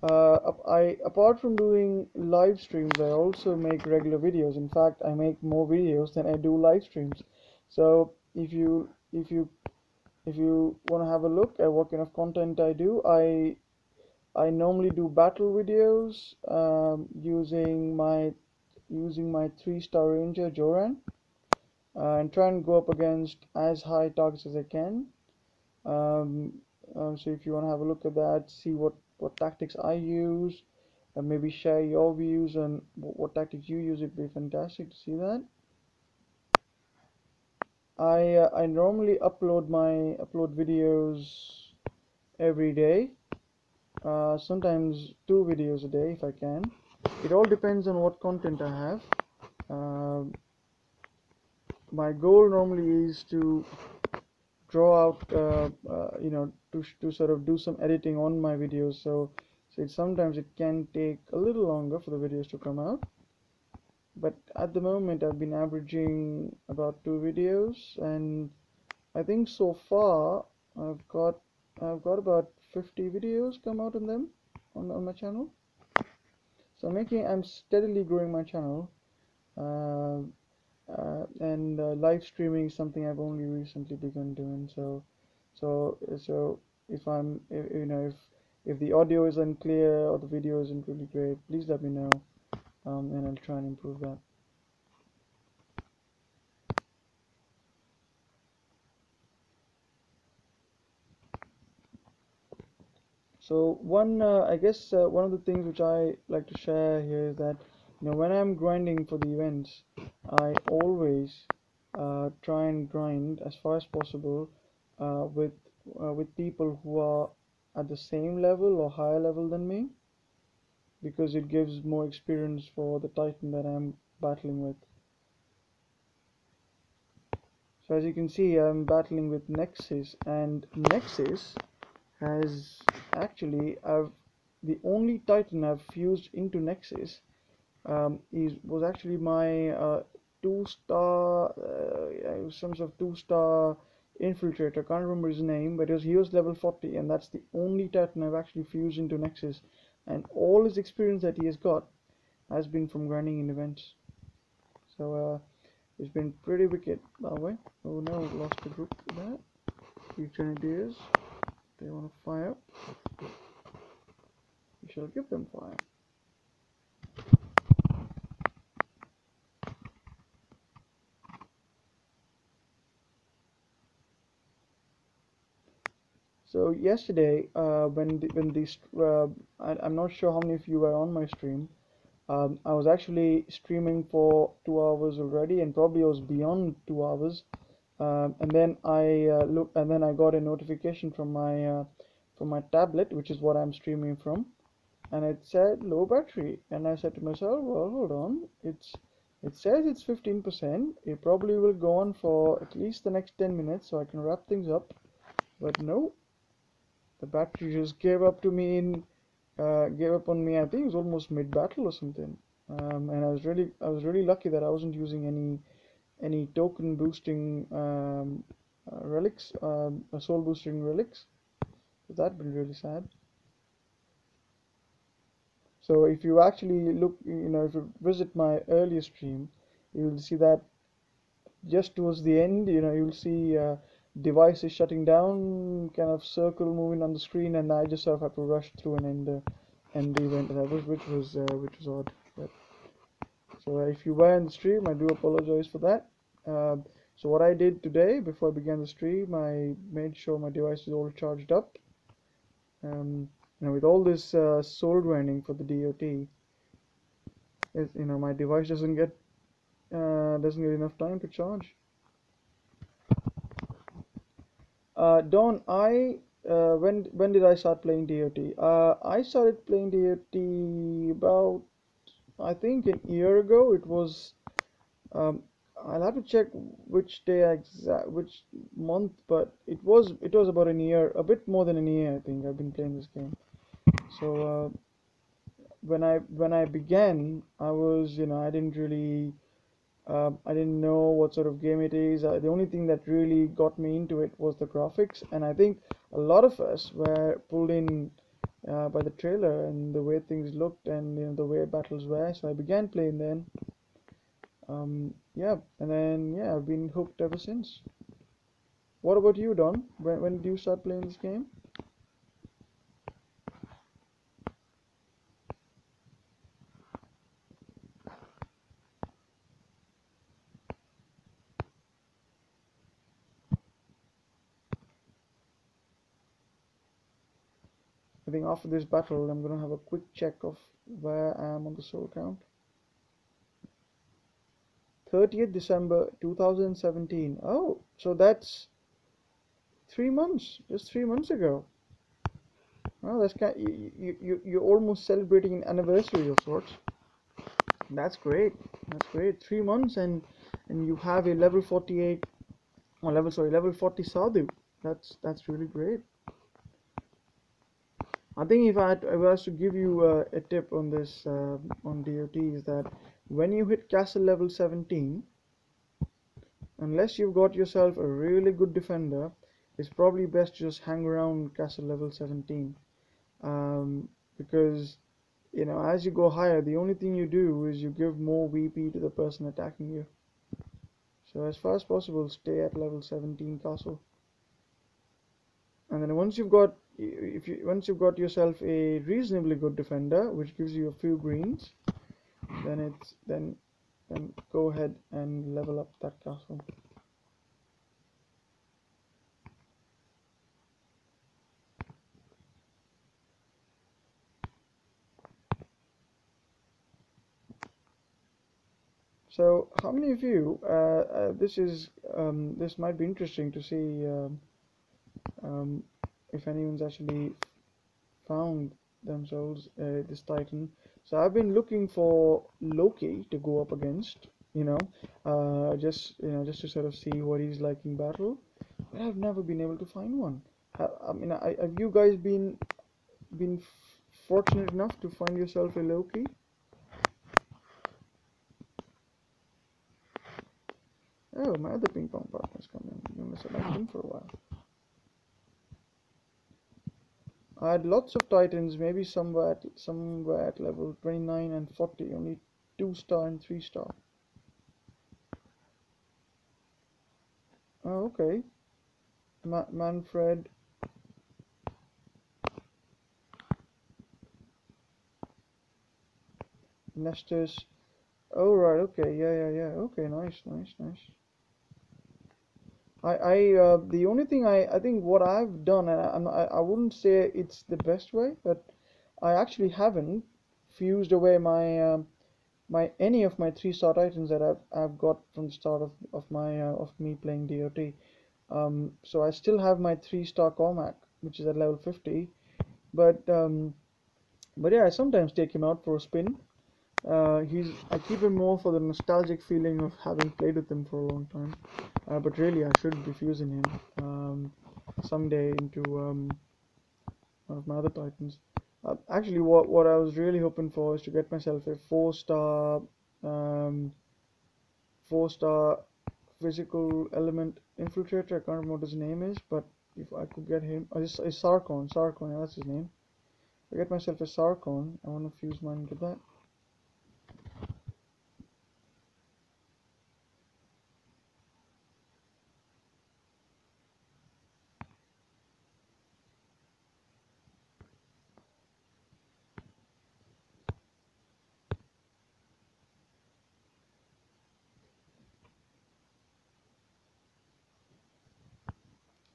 Apart from doing live streams, I also make regular videos. In fact, I make more videos than I do live streams. So if you want to have a look at what kind of content I do, I normally do battle videos using my 3-star ranger Joran, and try and go up against as high targets as I can. Um, so if you want to have a look at that, see what tactics I use, and maybe share your views on what tactics you use, it'd be fantastic to see that. I normally upload videos every day, sometimes 2 videos a day if I can. It all depends on what content I have. Uh, my goal normally is to draw out, to sort of do some editing on my videos. So sometimes it can take a little longer for the videos to come out. But at the moment, I've been averaging about 2 videos, and I think so far I've got I've got about 50 videos come out on them on my channel. So I'm steadily growing my channel, uh, and live streaming is something I've only recently begun doing. So if I'm if the audio is unclear or the video isn't really great, please let me know, and I'll try and improve that. So I guess one of the things which I like to share here is that when I'm grinding for the events, I always try and grind as far as possible with people who are at the same level or higher level than me, because it gives more experience for the Titan that I'm battling with. So as you can see, I'm battling with Nexus, and Nexus has actually I've the only Titan I've fused into Nexus is was actually my 2-star some sort of 2-star infiltrator. Can't remember his name, but he was level 40, and that's the only Titan I've actually fused into Nexus, and all his experience that he has got has been from grinding in events. So it's been pretty wicked that way. Oh no, lost the group for that. Future ideas. They want to fire. We shall give them fire. So yesterday, I'm not sure how many of you were on my stream. I was actually streaming for 2 hours already, and probably I was beyond 2 hours. And then I got a notification from my tablet, which is what I'm streaming from, and it said low battery. And I said to myself, well, hold on, it says it's 15%. It probably will go on for at least the next 10 minutes, so I can wrap things up. But no, the battery just gave up on me. I think it was almost mid battle or something. And I was really lucky that I wasn't using any token boosting relics, soul boosting relics. That'd been really sad. So if you actually look, if you visit my earlier stream, you'll see that just towards the end, you'll see devices shutting down, kind of circle moving on the screen, and I just sort of have to rush through and end the event, which was odd. But, so if you were in the stream, I do apologize for that. So what I did today before I began the stream, I made sure my device is all charged up. With all this soul grinding for the DOT, my device doesn't get enough time to charge. Don, when did I start playing DOT? I started playing DOT about, I think, a year ago. It was um, I'll have to check which month, but it was about a year, a bit more than a year. I think I've been playing this game. So when I began, I didn't know what sort of game it is. The only thing that really got me into it was the graphics, and I think a lot of us were pulled in by the trailer and the way things looked and the way battles were. So I began playing then. Yeah, and then yeah, I've been hooked ever since. What about you, Don? When did you start playing this game? I think after this battle, I'm gonna have a quick check of where I am on the soul count. 30th December 2017. Oh, so that's 3 months, just 3 months ago. Oh, that's kind. You're almost celebrating an anniversary of sorts. That's great. That's great. 3 months and you have a level 48 or level 40 Sadhu. That's really great. I think if I was to give you a tip on this on DOT is that when you hit castle level 17, unless you've got yourself a really good defender, it's probably best to just hang around castle level 17. Because as you go higher, the only thing you do is you give more VP to the person attacking you. So as far as possible, stay at level 17 castle. And then once you've got yourself a reasonably good defender, which gives you a few greens, then go ahead and level up that castle. So how many of you? This might be interesting to see um, if anyone's actually found themselves this Titan. So I've been looking for Loki to go up against, just to sort of see what he's like in battle. But I've never been able to find one. Have you guys been fortunate enough to find yourself a Loki? Oh, my other ping pong partner's coming. You must have liked him for a while. I had lots of Titans, maybe somewhere at level 29 and 40, only 2-star and 3-star. Oh, okay. Manfred. Nestus. Oh, right, okay, yeah. Okay, nice. The only thing I think what I've done, and I wouldn't say it's the best way, but I actually haven't fused away my any of my 3-star Titans that I've got from the start of me playing DOT. So I still have my 3-star Cormac, which is at level 50, but yeah, I sometimes take him out for a spin. I keep him more for the nostalgic feeling of having played with him for a long time. But really, I should be fusing him someday into one of my other Titans. Actually, what I was really hoping for is to get myself a 4-star physical element infiltrator. I can't remember what his name is, but if I could get him, it's Sarkon. Sarkon, yeah, that's his name. If I get myself a Sarkon, I want to fuse mine into that.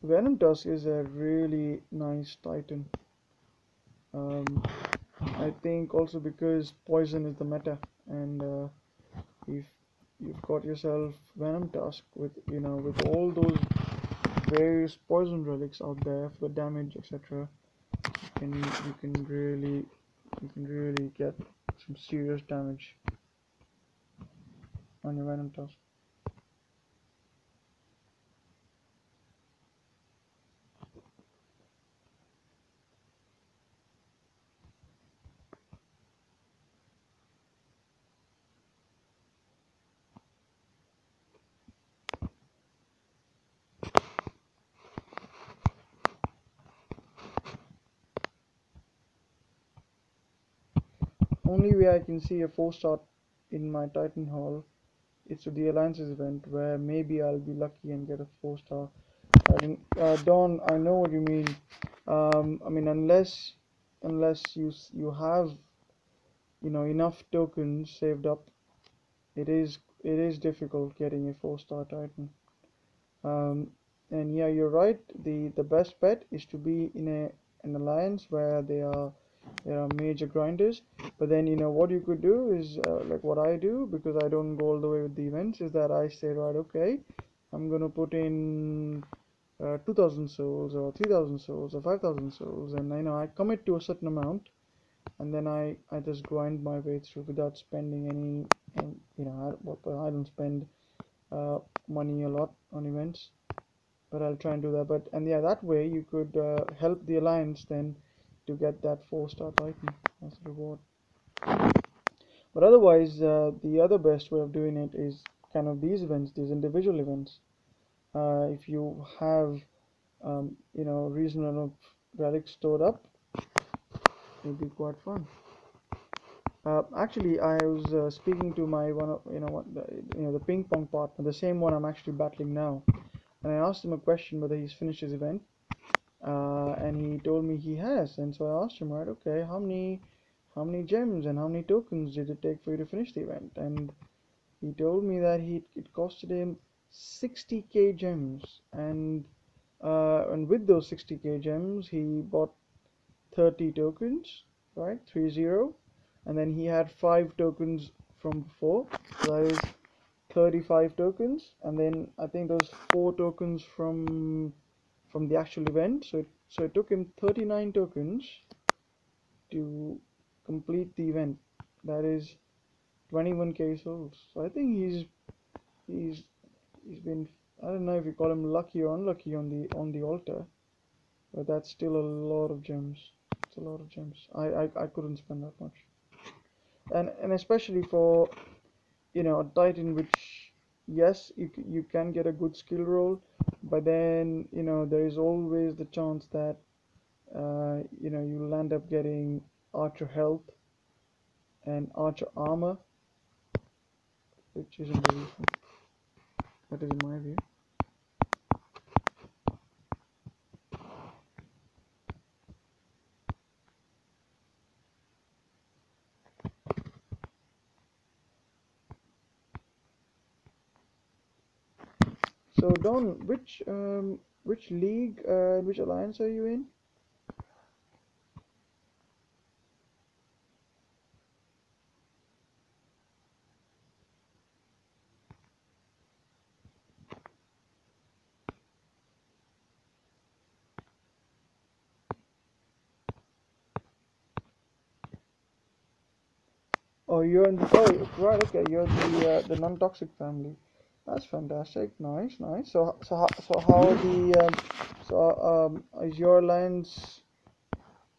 Venom Tusk is a really nice Titan. Um, I think also because poison is the meta, and if you've got yourself Venom Tusk with all those various poison relics out there for the damage, etc., you can really get some serious damage on your Venom Tusk. only way I can see a 4-star in my Titan Hall is to the Alliances event, where maybe I'll be lucky and get a 4-star. Don, I know what you mean. I mean, unless you have enough tokens saved up, it is difficult getting a 4-star Titan. Um, and yeah, you're right. The best bet is to be in an alliance where there are major grinders. But then what you could do is like what I do, because I don't go all the way with the events, is that I say, right, okay, I'm gonna put in 2,000 souls or 3,000 souls or 5,000 souls, and I commit to a certain amount, and then I just grind my way through without spending any, and I don't spend uh, money a lot on events, but I'll try and do that. But and yeah, that way you could help the alliance then to get that 4-star Titan as a reward. But otherwise, the other best way of doing it is kind of these events, these individual events. If you have reasonable enough relics stored up, it'll be quite fun. Actually, I was speaking to my one of the ping pong partner, the same one I'm actually battling now, and I asked him a question whether he's finished his event, and he told me he has. And so I asked him, right, okay, how many gems and how many tokens did it take for you to finish the event? And he told me that it costed him 60k gems, and with those 60k gems, he bought 30 tokens, right, 30, and then he had 5 tokens from before, so that is 35 tokens, and then I think those 4 tokens from the actual event. So it took him 39 tokens to complete the event. That is 21k souls. So I think he's he's been, I don't know if you call him lucky or unlucky on the altar, but that's still a lot of gems. It's a lot of gems. I couldn't spend that much, and especially for a Titan, which, yes, you can get a good skill roll, but then there is always the chance that you'll end up getting archer health and archer armor, which isn't really fun. That is in my view. So Don, which league, which alliance are you in? Oh, you're in the, oh, right, okay, you're the non-toxic family. That's fantastic. Nice, nice. So how are is your alliance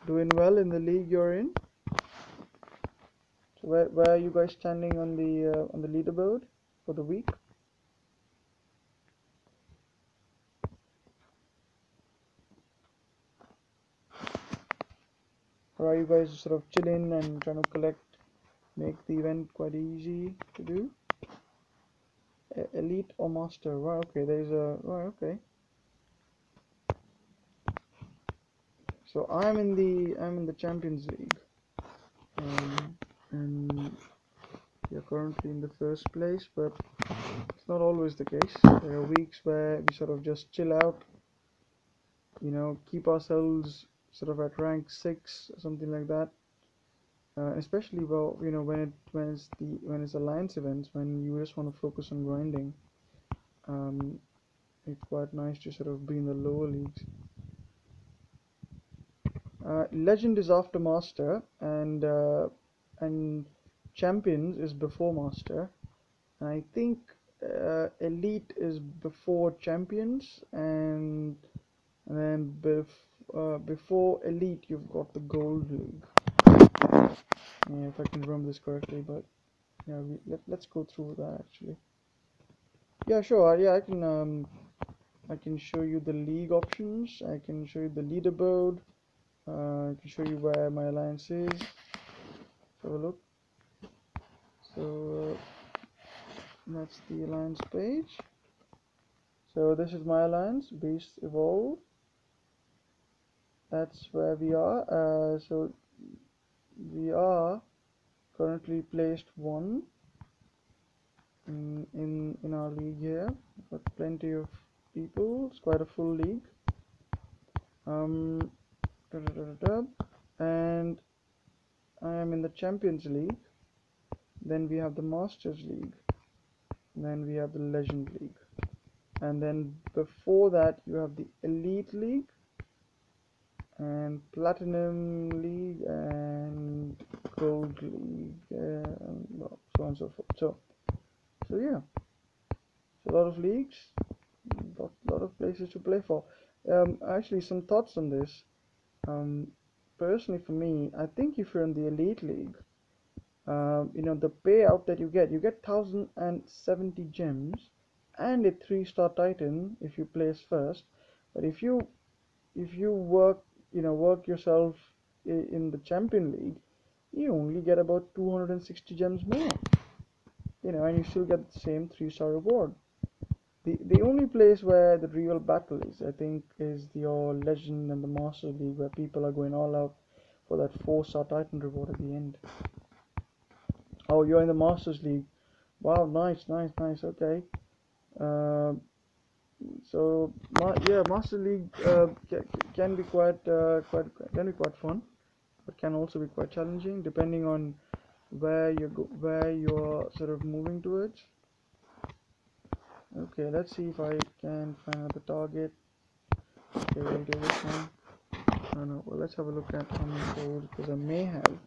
doing well in the league you're in? So where are you guys standing on the leaderboard for the week? Or are you guys sort of chilling and trying to make the event quite easy to do? Elite or master? Right, okay, there's a, right, okay. So I'm in the Champions League, and we are currently in the first place, but it's not always the case. There are weeks where we sort of just chill out, keep ourselves sort of at rank 6 or something like that. Especially, well, when it's alliance events, when you just want to focus on grinding. um, it's quite nice to sort of be in the lower leagues. Legend is after master, and champions is before master, and I think elite is before champions, and then before elite you've got the gold league. Yeah, if I can remember this correctly, but yeah, let's go through that actually. Yeah, sure. Yeah, I can show you the league options. I can show you the leaderboard. I can show you where my alliance is. have a look. So that's the alliance page. So this is my alliance, Beasts Evolve. That's where we are. So we are currently placed 1 in our league here. Got plenty of people. It's quite a full league. Um, and I am in the Champions League. Then we have the Masters League. Then we have the Legend League. And then before that you have the Elite League and Platinum League and Gold League, well, so on and so forth. So yeah, it's a lot of leagues, lot of places to play for. Actually, some thoughts on this. Personally, for me, I think if you're in the Elite League, the payout that you get 1,070 gems and a 3-star Titan if you place first. But if you work yourself in the Champion League, you only get about 260 gems more, and you still get the same 3-star reward. The only place where the real battle is, I think, is your Legend and the Master League, where people are going all out for that 4-star Titan reward at the end. Oh, you're in the Masters League. Wow, nice. Okay. Uh, so, yeah, Master League can be quite fun, but can also be quite challenging depending on where you're sort of moving towards. Okay, let's see if I can find out the target. Okay, we'll do this one. No, well, let's have a look at how many souls, because I may have.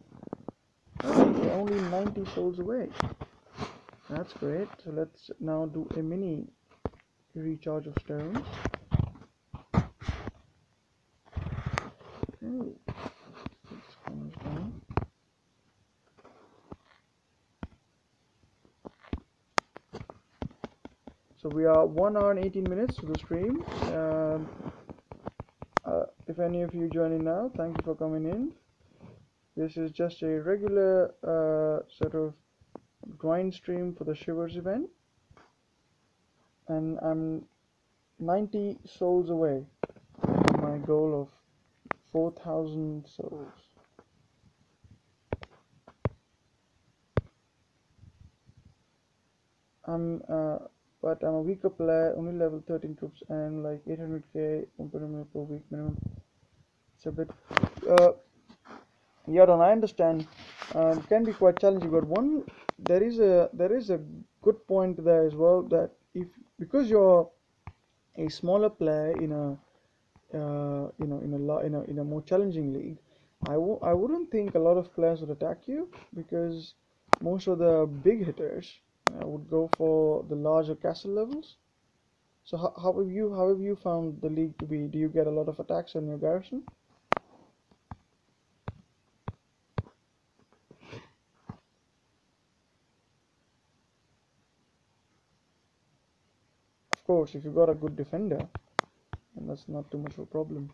Oh, we're only 90 souls away. That's great. So let's now do a mini recharge of stones. Okay, this one is done. So we are 1 hour and 18 minutes to the stream. If any of you joining now, thank you for coming in. This is just a regular sort of grind stream for the Shivers event, and I'm 90 souls away from my goal of 4,000 souls. But I'm a weaker player, only level 13 troops and like 800k per week minimum. It's a bit, yeah, Don, I understand. Can be quite challenging, but there is a good point there as well, that because you're a smaller player in a in a more challenging league, I wouldn't think a lot of players would attack you, because most of the big hitters would go for the larger castle levels. So how have you found the league to be? Do you get a lot of attacks on your garrison? Of course, if you got a good defender, then that's not too much of a problem.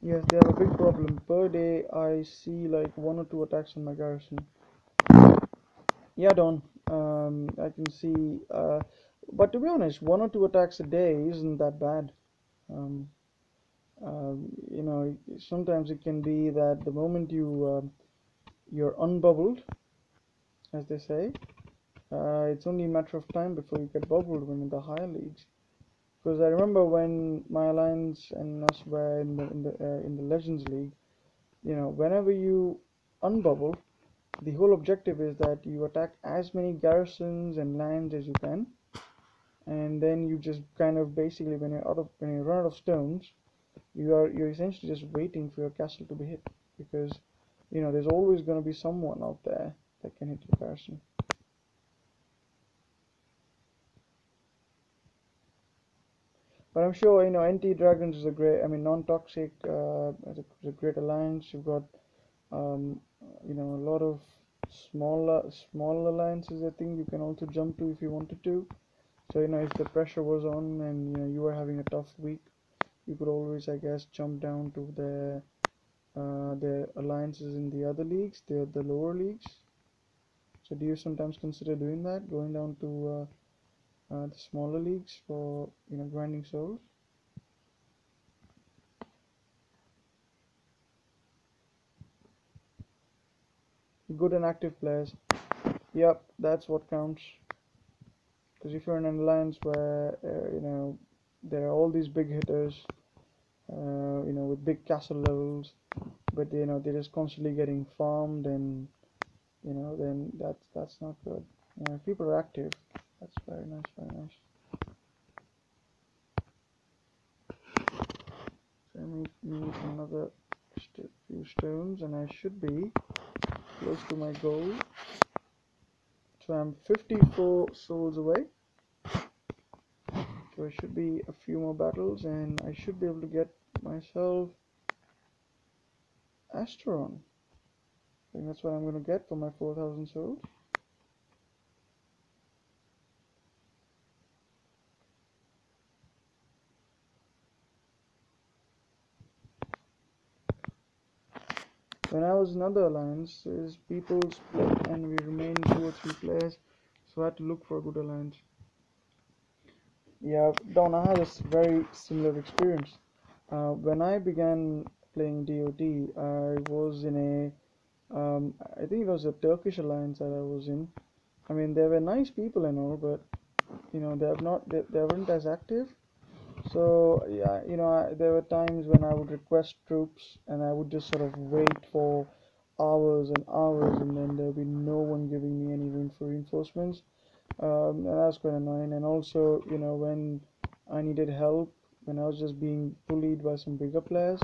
Yes, they have a big problem. Per day, I see like 1 or 2 attacks on my garrison. Yeah, Don, I can see. But to be honest, 1 or 2 attacks a day isn't that bad. Um, Sometimes it can be that the moment you're unbubbled, as they say, it's only a matter of time before you get bubbled when in the higher leagues. Because I remember when my alliance and us were in the Legends League, whenever you unbubble, the whole objective is that you attack as many garrisons and lands as you can, and then you just kind of basically when you run out of stones, you're essentially just waiting for your castle to be hit, because there's always going to be someone out there that can hit your person. But I'm sure NT Dragons is a great, I mean, non-toxic, is a great alliance. You've got a lot of small alliances. I think you can also jump to if you wanted to. So if the pressure was on and you were having a tough week, you could always, I guess, jump down to the alliances in the other leagues, the lower leagues. So do you sometimes consider doing that, going down to the smaller leagues for grinding souls? Good and active players. Yep, that's what counts. Because if you're in an alliance where there are all these big hitters, with big castle levels, but they're just constantly getting farmed, and then that's not good. If people are active, that's very nice, very nice. So I need another few stones, and I should be close to my goal. So I'm 54 souls away. So I should be a few more battles, and I should be able to get myself Asteron. I think that's what I'm going to get for my 4,000 souls. When I was in other alliances, people split and we remained 2 or 3 players, so I had to look for a good alliance. Yeah, Don, I had a very similar experience. When I began playing DoD, I was in I think it was a Turkish alliance that I was in. I mean, they were nice people and all, but they weren't as active. So yeah, there were times when I would request troops and I would just sort of wait for hours and hours, and then there'd be no one giving me any reinforcements. And that's quite annoying. And also, when I needed help, when I was just being bullied by some bigger players,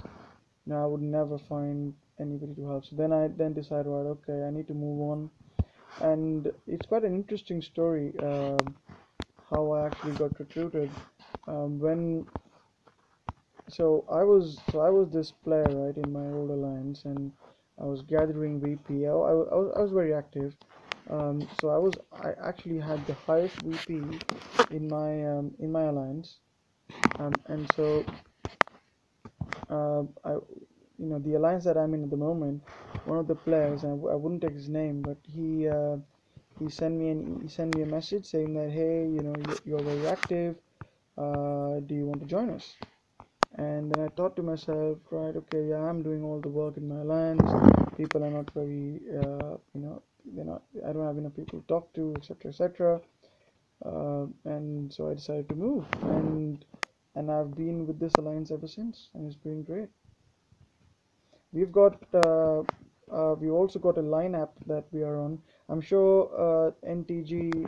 I would never find anybody to help. So then I decided, right, okay, I need to move on. And it's quite an interesting story, how I actually got recruited. When I was this player, right, in my old alliance, and I was gathering VP. I was very active. I actually had the highest VP in my alliance, and so I the alliance that I'm in at the moment, one of the players, and I wouldn't take his name, but he sent me a message saying that, hey, you're very active. Do you want to join us? And then I thought to myself, right, okay, yeah, I'm doing all the work in my alliance. People are not very, they're not. I don't have enough people to talk to, etc., etc. And so I decided to move, and I've been with this alliance ever since, and it's been great. We've got we also got a line app that we are on. I'm sure NTG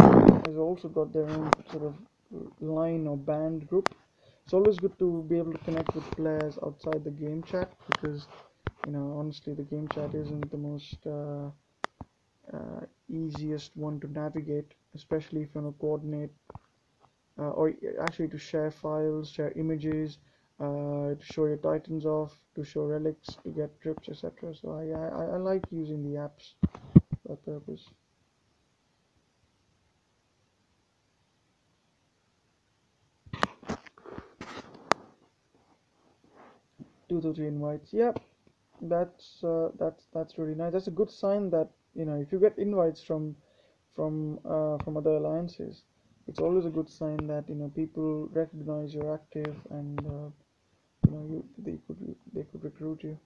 has also got their own sort of line or band group. It's always good to be able to connect with players outside the game chat, because honestly, the game chat isn't the most easiest one to navigate, especially if you want to coordinate or actually to share files, share images, to show your titans off, to show relics, to get trips, etc. So I like using the apps for that purpose. 2 to 3 invites. Yep, that's really nice. That's a good sign that if you get invites from other alliances, it's always a good sign that people recognize you're active, and they could recruit you.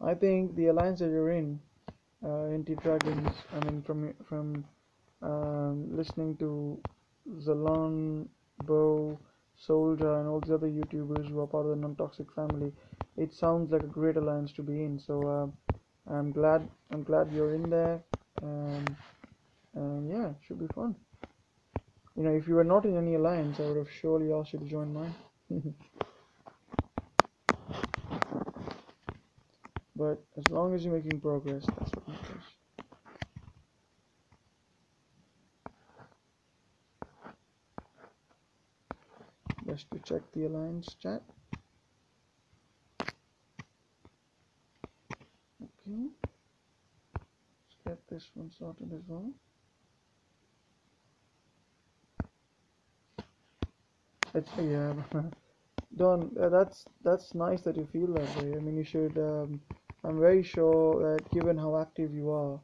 I think the alliance that you're in, NT Dragons. I mean, from listening to Zalon, Bo, Soldier, and all the other YouTubers who are part of the non-toxic family, it sounds like a great alliance to be in. So I'm glad you're in there. Um, And yeah, it should be fun. You know, if you were not in any alliance, I would have surely asked you to join mine. But as long as you're making progress, that's what matters. Best to check the alliance chat. Okay, let's get this one sorted as well. Yeah, Don, that's nice that you feel that way. I mean, you should. I'm very sure that given how active you are,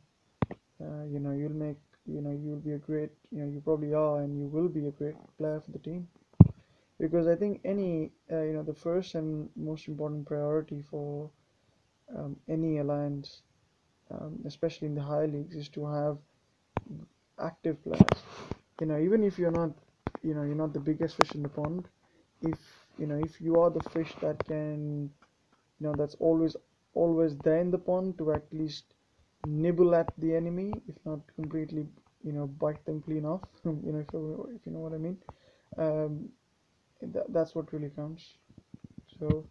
you know, you'll make, you know, you'll be a great, you know, you probably are, and you will be a great player for the team. Because I think any, you know, the first and most important priority for any alliance, especially in the high leagues, is to have active players. You know, even if you're not, you know, you're not the biggest fish in the pond, if, you know, if you are the fish that can, you know, that's always there in the pond to at least nibble at the enemy, if not completely, you know, bite them clean off. You know, if you know what I mean. Um, that's what really counts. So,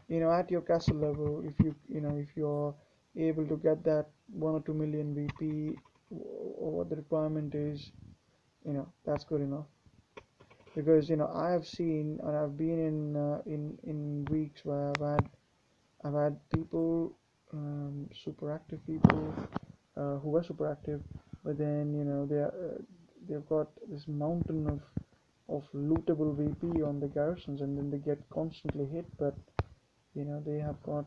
you know, at your castle level, if you know, if you're able to get that 1 or 2 million VP, or what the requirement is, you know, that's good enough. Because, you know, I have seen, and I've been in weeks where I've had people, super active people, who were super active, but then, you know, they've got this mountain of lootable VP on the garrisons, and then they get constantly hit, but, you know, they have got,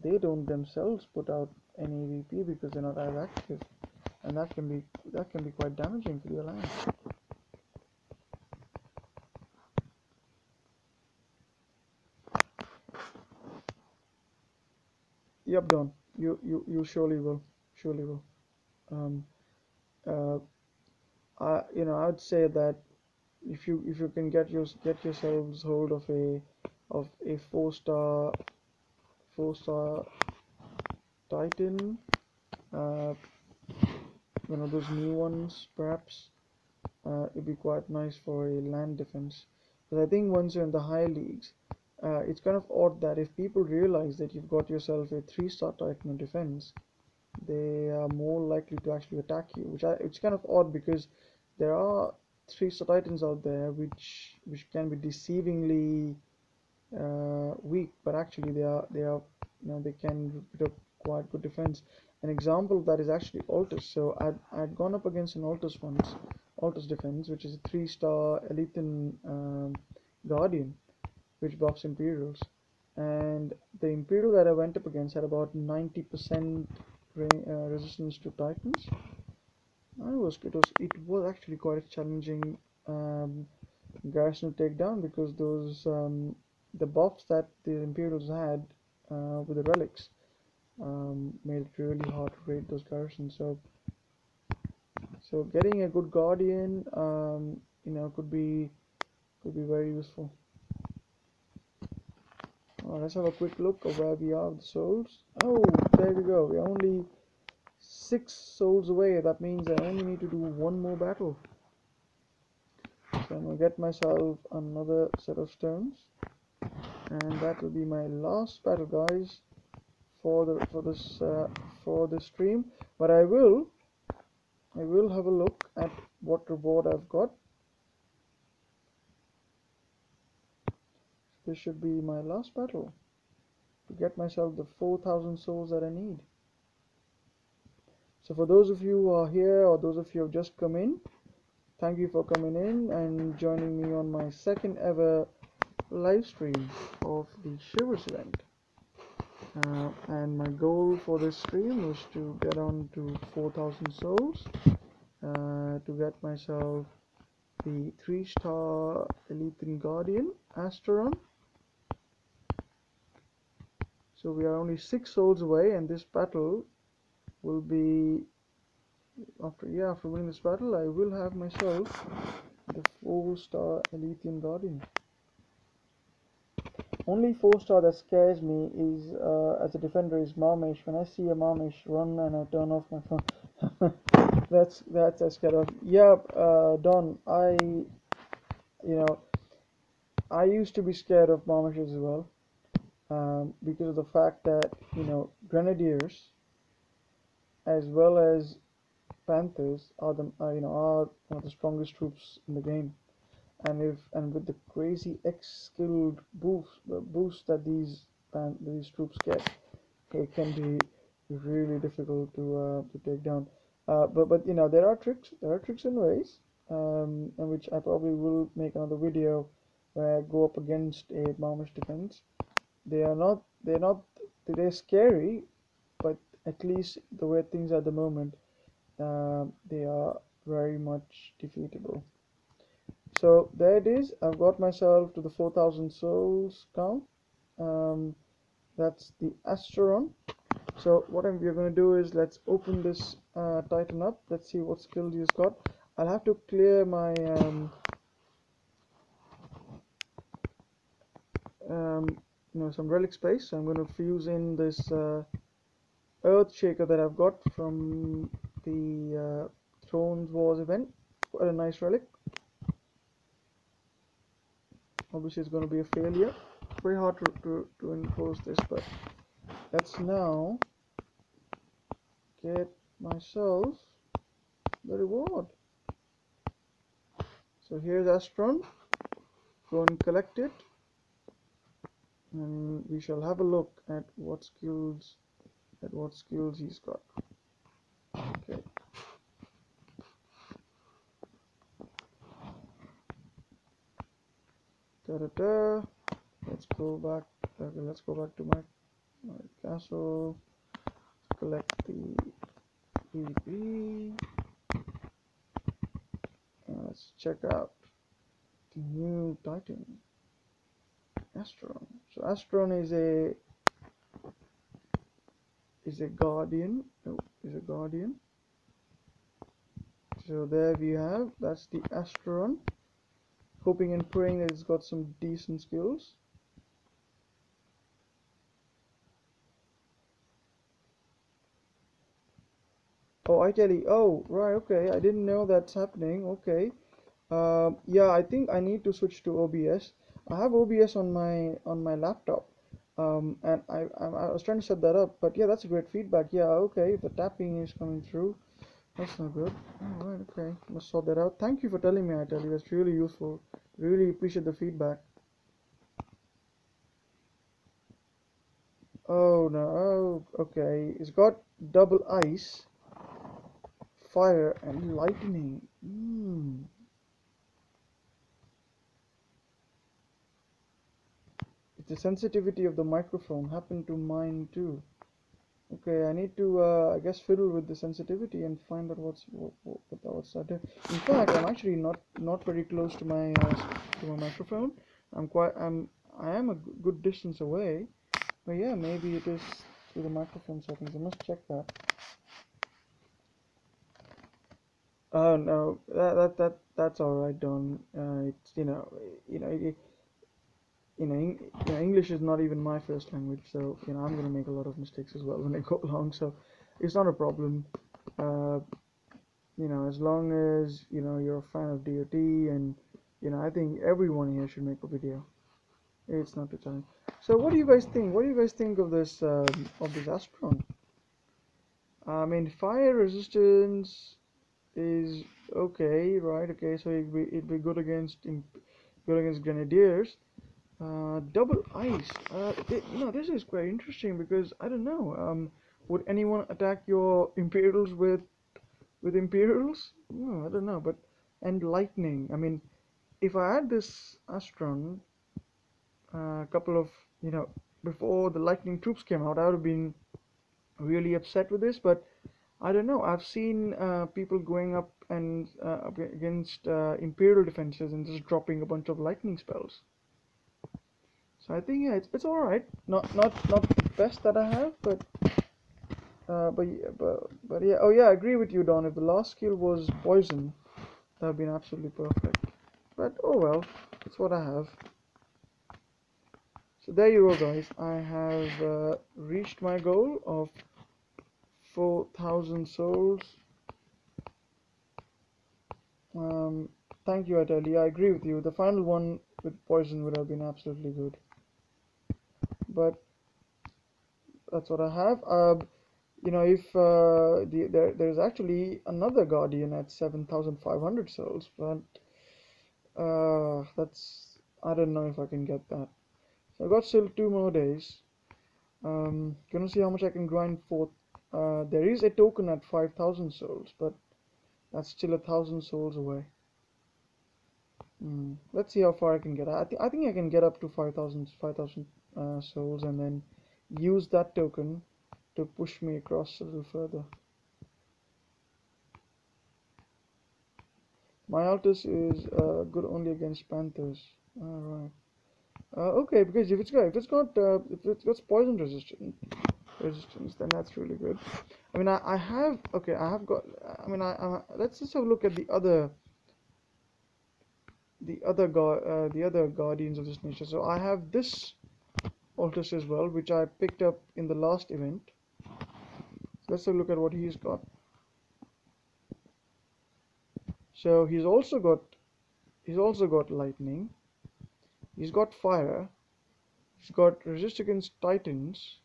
they don't themselves put out any VP because they're not as active, and that can be quite damaging for the alliance. Yep, Don. You surely will. Um, uh, you know, I would say that if you can get yourselves hold of a four star Titan, uh, you know, those new ones perhaps, it'd be quite nice for a land defense. But I think once you're in the high leagues, it's kind of odd that if people realize that you've got yourself a 3-star Titan in defense, they are more likely to actually attack you, which kind of odd because there are 3-star Titans out there which can be deceivingly weak, but actually they are, you know, they can put up quite good defense. An example of that is actually Altus. So I'd gone up against an Altus once, Altus defense, which is a 3-star Elithan, Guardian, which buffs Imperials, and the Imperial that I went up against had about 90% resistance to Titans. It was actually quite a challenging, um, garrison to take down because those, the buffs that the Imperials had, with the relics, made it really hard to raid those garrisons. So getting a good Guardian, you know, could be very useful. Let's have a quick look of where we are with the souls. Oh, there we go. We're only 6 souls away. That means I only need to do one more battle. So I'm gonna get myself another set of stones, and that will be my last battle, guys, for this stream. But I will have a look at what reward I've got. This should be my last battle to get myself the 4,000 souls that I need. So for those of you who are here, or those of you who have just come in, thank you for coming in and joining me on my second ever live stream of the Shivers event. And my goal for this stream was to get on to 4,000 souls, to get myself the 3-star Elite Guardian Asteron. So we are only 6 souls away, and this battle will be after winning this battle, I will have myself the 4-star Elite Guardian. Only 4-star that scares me is as a defender is Marmish. When I see a Marmish run and I turn off my phone, that's I scared of. Yeah, Don, I used to be scared of Marmishes as well, because of the fact that Grenadiers as well as Panthers are one of the strongest troops in the game. And with the crazy X skilled boost that these troops get, it can be really difficult to take down. But there are tricks and ways, in which I probably will make another video where I go up against a Marmish defense. They're scary, but at least the way things are at the moment, they are very much defeatable. So there it is. I've got myself to the 4,000 souls count. Um, that's the Asteron. So what we're going to do is let's open this Titan up. Let's see what skills he's got. I'll have to clear my some relic space. So I'm going to fuse in this Earth Shaker that I've got from the Thrones Wars event. Quite a nice relic. Obviously it's going to be a failure. Very hard to impose this, but let's now get myself the reward. So here's Astron. Go and collect it, and we shall have a look at what skills he's got. Okay. Da-da-da. Let's go back. Okay, let's go back to my castle. Collect the EVP. Let's check out the new Titan, Astron. So Astron is a guardian. Is a guardian. So there we have. That's the Astron. Hoping and praying that it's got some decent skills. Oh, I tell you. Oh, right. Okay, I didn't know that's happening. Okay. Yeah, I think I need to switch to OBS. I have OBS on my laptop, and I was trying to set that up. But yeah, that's a great feedback. Yeah, okay. If the tapping is coming through, that's not good. All right. Okay, let's sort that out. Thank you for telling me. I tell you, that's really useful. Really appreciate the feedback. Oh no. Oh, okay. It's got double ice, fire, and lightning. The sensitivity of the microphone happened to mine too. Okay, I need to, I guess, fiddle with the sensitivity and find out what's that. In fact, I'm actually not very close to my microphone. I am a good distance away. But yeah, maybe it is through the microphone settings. I must check that. Oh no, that's all right, Don. It's English is not even my first language, so I'm gonna make a lot of mistakes as well when I go along. So it's not a problem. Uh, as long as you're a fan of DOT, and I think everyone here should make a video. It's not too challenging. So what do you guys think? What do you guys think of this Astron? I mean, fire resistance is okay, right? Okay, so it'd be good against grenadiers. Double ice. This is quite interesting because I don't know. Would anyone attack your Imperials with Imperials? No, I don't know. But and lightning. I mean, if I had this Astron, a couple of before the lightning troops came out, I would have been really upset with this. But I don't know. I've seen people going up and up against Imperial defenses and just dropping a bunch of lightning spells. So I think yeah, it's all right. Not the best that I have, but yeah. Oh yeah, I agree with you, Don. If the last skill was poison, that would have been absolutely perfect. But oh well, it's what I have. So there you go, guys. I have reached my goal of 4,000 souls. Um, Thank you, Ateli. I agree with you. The final one with poison would have been absolutely good, but that's what I have. If there's actually another Guardian at 7,500 souls, but that's I don't know if I can get that. So I got still 2 more days. Gonna see how much I can grind for. There is a token at 5,000 souls, but that's still 1,000 souls away. Let's see how far I can get. I think I can get up to 5,000 souls and then use that token to push me across a little further. My Altus is good only against Panthers. Alright. Okay, because if it's got poison resistance, then that's really good. I mean, I have okay. I have got. I mean, let's just have a look at the other guardians of this nature. So I have this Altus as well, which I picked up in the last event. So let's have a look at what he's got. So he's also got lightning. He's got fire. He's got resist against titans,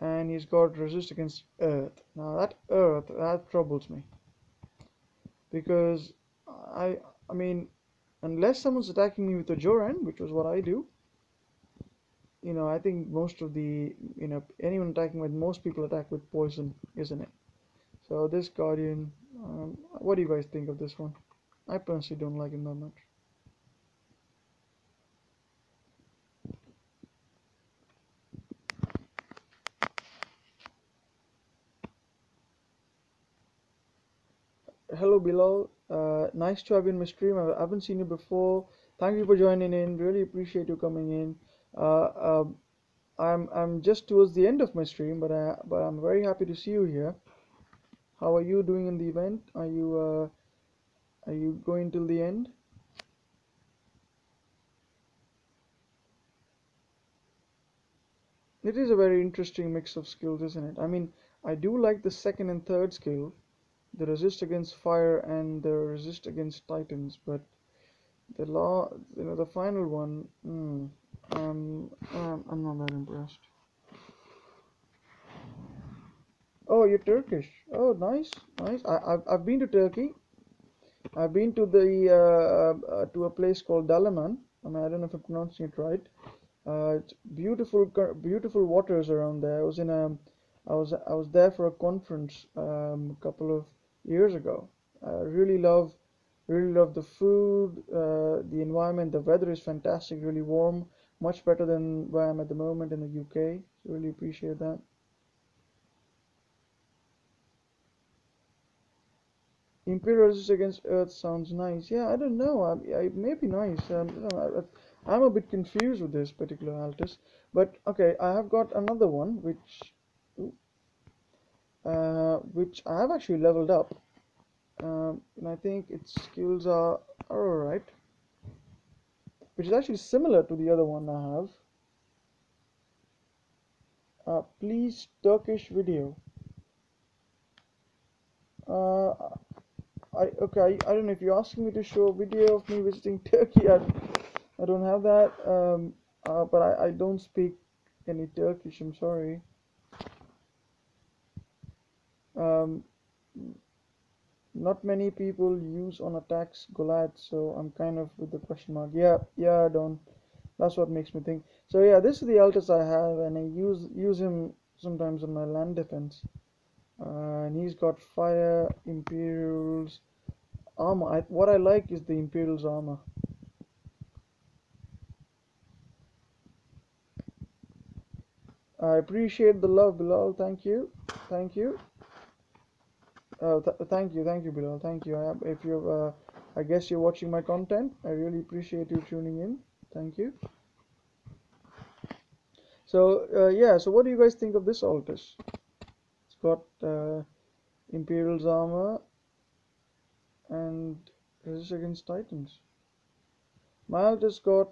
and he's got resist against earth. Now that earth that troubles me because I I mean unless someone's attacking me with a Joran, which was what I do, I think most of the anyone attacking with most people attack with poison, isn't it? So this Guardian, what do you guys think of this one? I personally don't like him that much. Hello Bilal, nice to have you in my stream. I haven't seen you before. Thank you for joining in. Really appreciate you coming in. Uh, um, I'm just towards the end of my stream, but I'm very happy to see you here. How are you doing in the event? Are you going till the end? It is a very interesting mix of skills, isn't it? I mean, I do like the second and third skill, the resist against fire and the resist against titans, but the final one, I'm not that impressed. Oh, you're Turkish. Oh, nice, nice. I've been to Turkey. I've been to a place called Dalaman. I mean, I don't know if I'm pronouncing it right. It's beautiful, beautiful waters around there. I was there for a conference a couple of years ago. Really love the food, the environment. The weather is fantastic, really warm, much better than where I'm at the moment in the UK. So really appreciate that. Imperial resist against Earth sounds nice. Yeah, I don't know. It may be nice. I'm a bit confused with this particular Altus. But okay, I have got another one which I have actually leveled up. And I think its skills are alright, which is actually similar to the other one I have. Please Turkish video. Uh, I don't know if you're asking me to show a video of me visiting Turkey. I don't have that. But I don't speak any Turkish. I'm sorry. Um, Not many people use on attacks Goliath, so I'm kind of with the question mark. Yeah, yeah, Don. That's what makes me think. So yeah, this is the Altus I have, and I use him sometimes on my land defense. And he's got fire, Imperials, armor. What I like is the Imperials armor. I appreciate the love, Bilal. Thank you, thank you. Thank you, Bilal. Thank you. If you, I guess you're watching my content. I really appreciate you tuning in. Thank you. So yeah. So what do you guys think of this Altus? It's got Imperial's armor and resist against Titans. My Altus got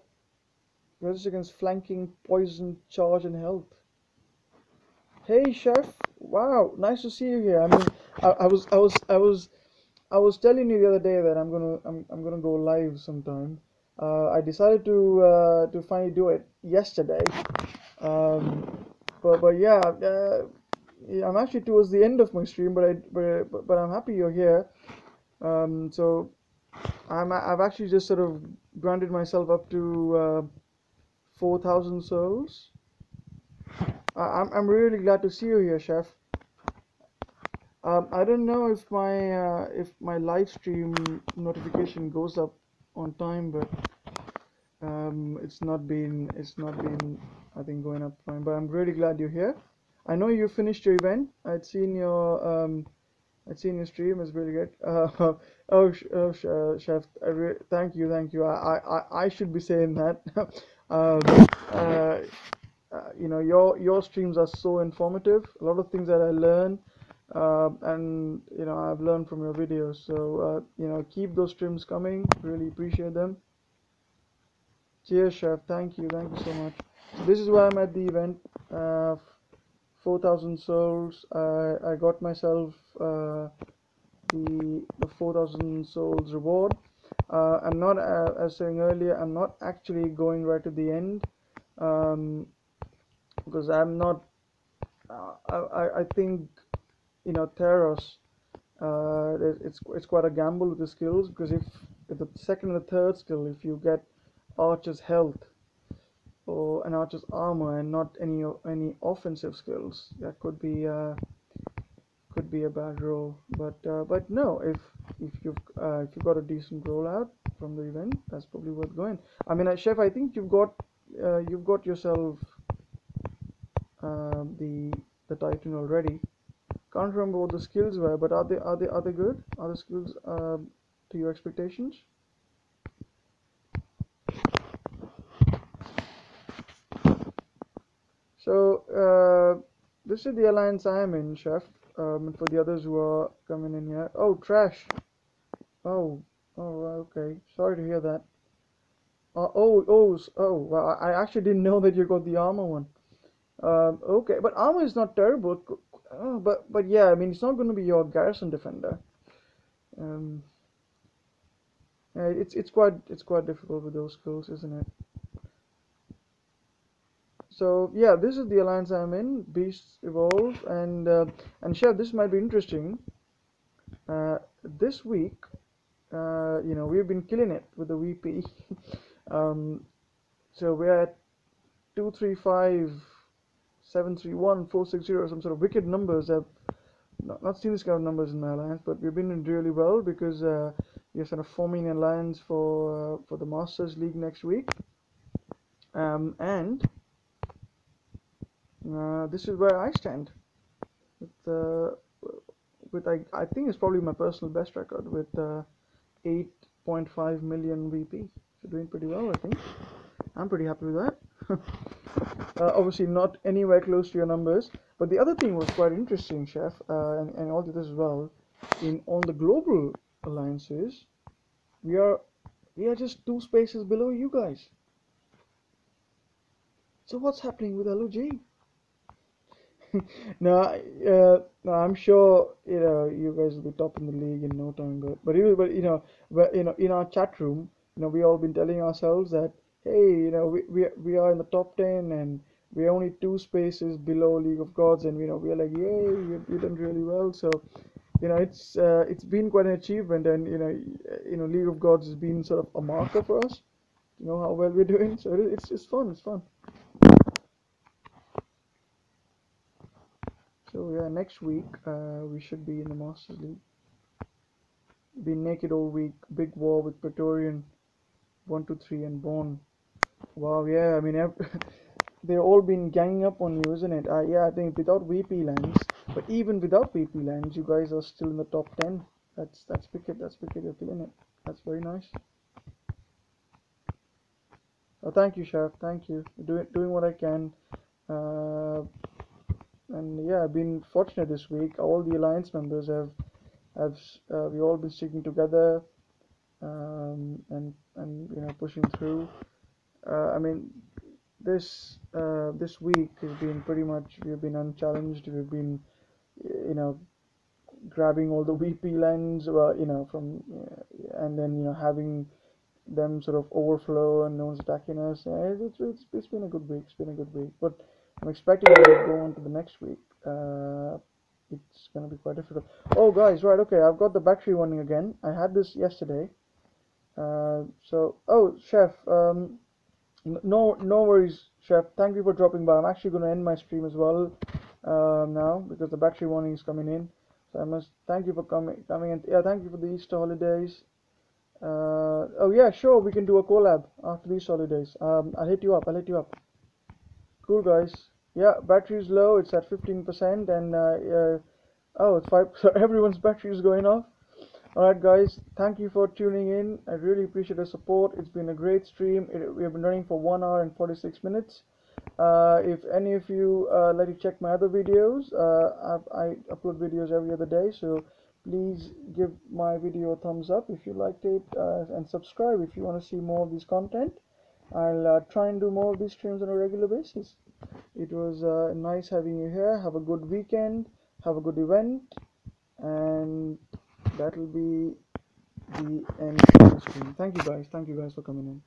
Resist against flanking, poison, charge, and health. Hey, Chef. Wow, nice to see you here. I mean, I was telling you the other day that I'm gonna go live sometime. I decided to finally do it yesterday. Um, but yeah, yeah, I'm actually towards the end of my stream, but I'm happy you're here. So I've actually just sort of granted myself up to 4,000 souls. I'm really glad to see you here, Chef. I don't know if my live stream notification goes up on time, but it's not been I think going up fine. But I'm really glad you're here. I know you finished your event. I'd seen your stream. It's really good. Chef, thank you. I should be saying that. um, uh, you know, your streams are so informative. A lot of things that I learn, and you know, I've learned from your videos. So you know, keep those streams coming. Really appreciate them. Cheers, Chef. Thank you so much. So this is why I'm at the event. 4,000 souls. I got myself the 4,000 souls reward. I'm not, as saying earlier, I'm not actually going right to the end, um, because I'm not. I think you know Theros. It's quite a gamble with the skills because if the second and the third skill, if you get Archer's health or an Archer's armor and not any offensive skills, that could be a bad roll. But no, if you've got a decent rollout from the event, that's probably worth going. I mean, Chef, I think you've got yourself the Titan already. Can't remember what the skills were, but are they good? Are the skills to your expectations? So this is the alliance I am in, Chef. And for the others who are coming in here, oh trash. Oh, okay. Sorry to hear that. Well, I actually didn't know that you got the armor one. Okay, but armor is not terrible. But yeah, I mean, it's not going to be your garrison defender. Um, it's quite difficult with those skills, isn't it? So yeah, this is the alliance I'm in. Beasts evolve, and Chef, this might be interesting. This week, you know, we've been killing it with the VP. um, so we're at 235, 731, 460, some sort of wicked numbers. I've not seen this kind of numbers in my alliance, but we've been doing really well because we're sort of forming an alliance for the Masters League next week. And this is where I stand with I think it's probably my personal best record with 8.5 million VP. So doing pretty well, I think. I'm pretty happy with that. Obviously not anywhere close to your numbers, but the other thing was quite interesting, Chef, and all this as well. In on the global alliances, we are we are just 2 spaces below you guys. So what's happening with LOG? No, I'm sure you know you guys will be top in the league in no time. But you know, in our chat room, you know, we all been telling ourselves that hey, you know, we are in the top 10 and we're only 2 spaces below League of Gods, and you know, we are like, yay, you done really well. So you know, it's been quite an achievement, and you know, League of Gods has been sort of a marker for us. You know how well we're doing, so it's fun. It's fun. So yeah, next week we should be in the Masters League. Be naked all week. Big war with Praetorian, 1, 2, 3, and Bond. Wow, yeah. I mean, they've all been ganging up on you, isn't it? Yeah, I think without VP lands, but even without VP lands, you guys are still in the top 10. That's wicked. That's wicked. You're killing it. That's very nice. Oh, thank you, Chef. Thank you. Doing what I can. Uh, and yeah, I've been fortunate this week. All the alliance members have we all been sticking together, and you know, pushing through. I mean, this week has been pretty much, we've been unchallenged. We've been, you know, grabbing all the VP lines, from and then having them sort of overflow and no one's attacking us. It's been a good week. It's been a good week, but I'm expecting to go on to the next week. It's gonna be quite difficult. Oh, guys, right? Okay, I've got the battery warning again. I had this yesterday. Oh, Chef. No worries, Chef. Thank you for dropping by. I'm actually going to end my stream as well now because the battery warning is coming in. So I must thank you for coming and yeah, thank you for the Easter holidays. Oh yeah, sure, we can do a collab after these holidays. I'll hit you up. I'll hit you up. Cool, guys. Yeah, battery is low. It's at 15%, and oh, it's five. So everyone's battery is going off. Alright, guys, thank you for tuning in. I really appreciate the support. It's been a great stream. We have been running for 1 hour and 46 minutes. If any of you like to check my other videos, I upload videos every other day, so please give my video a thumbs up if you liked it, and subscribe if you want to see more of this content. I'll try and do more of these streams on a regular basis. It was nice having you here. Have a good weekend. Have a good event. And that will be the end of the stream. Thank you guys. Thank you guys for coming in.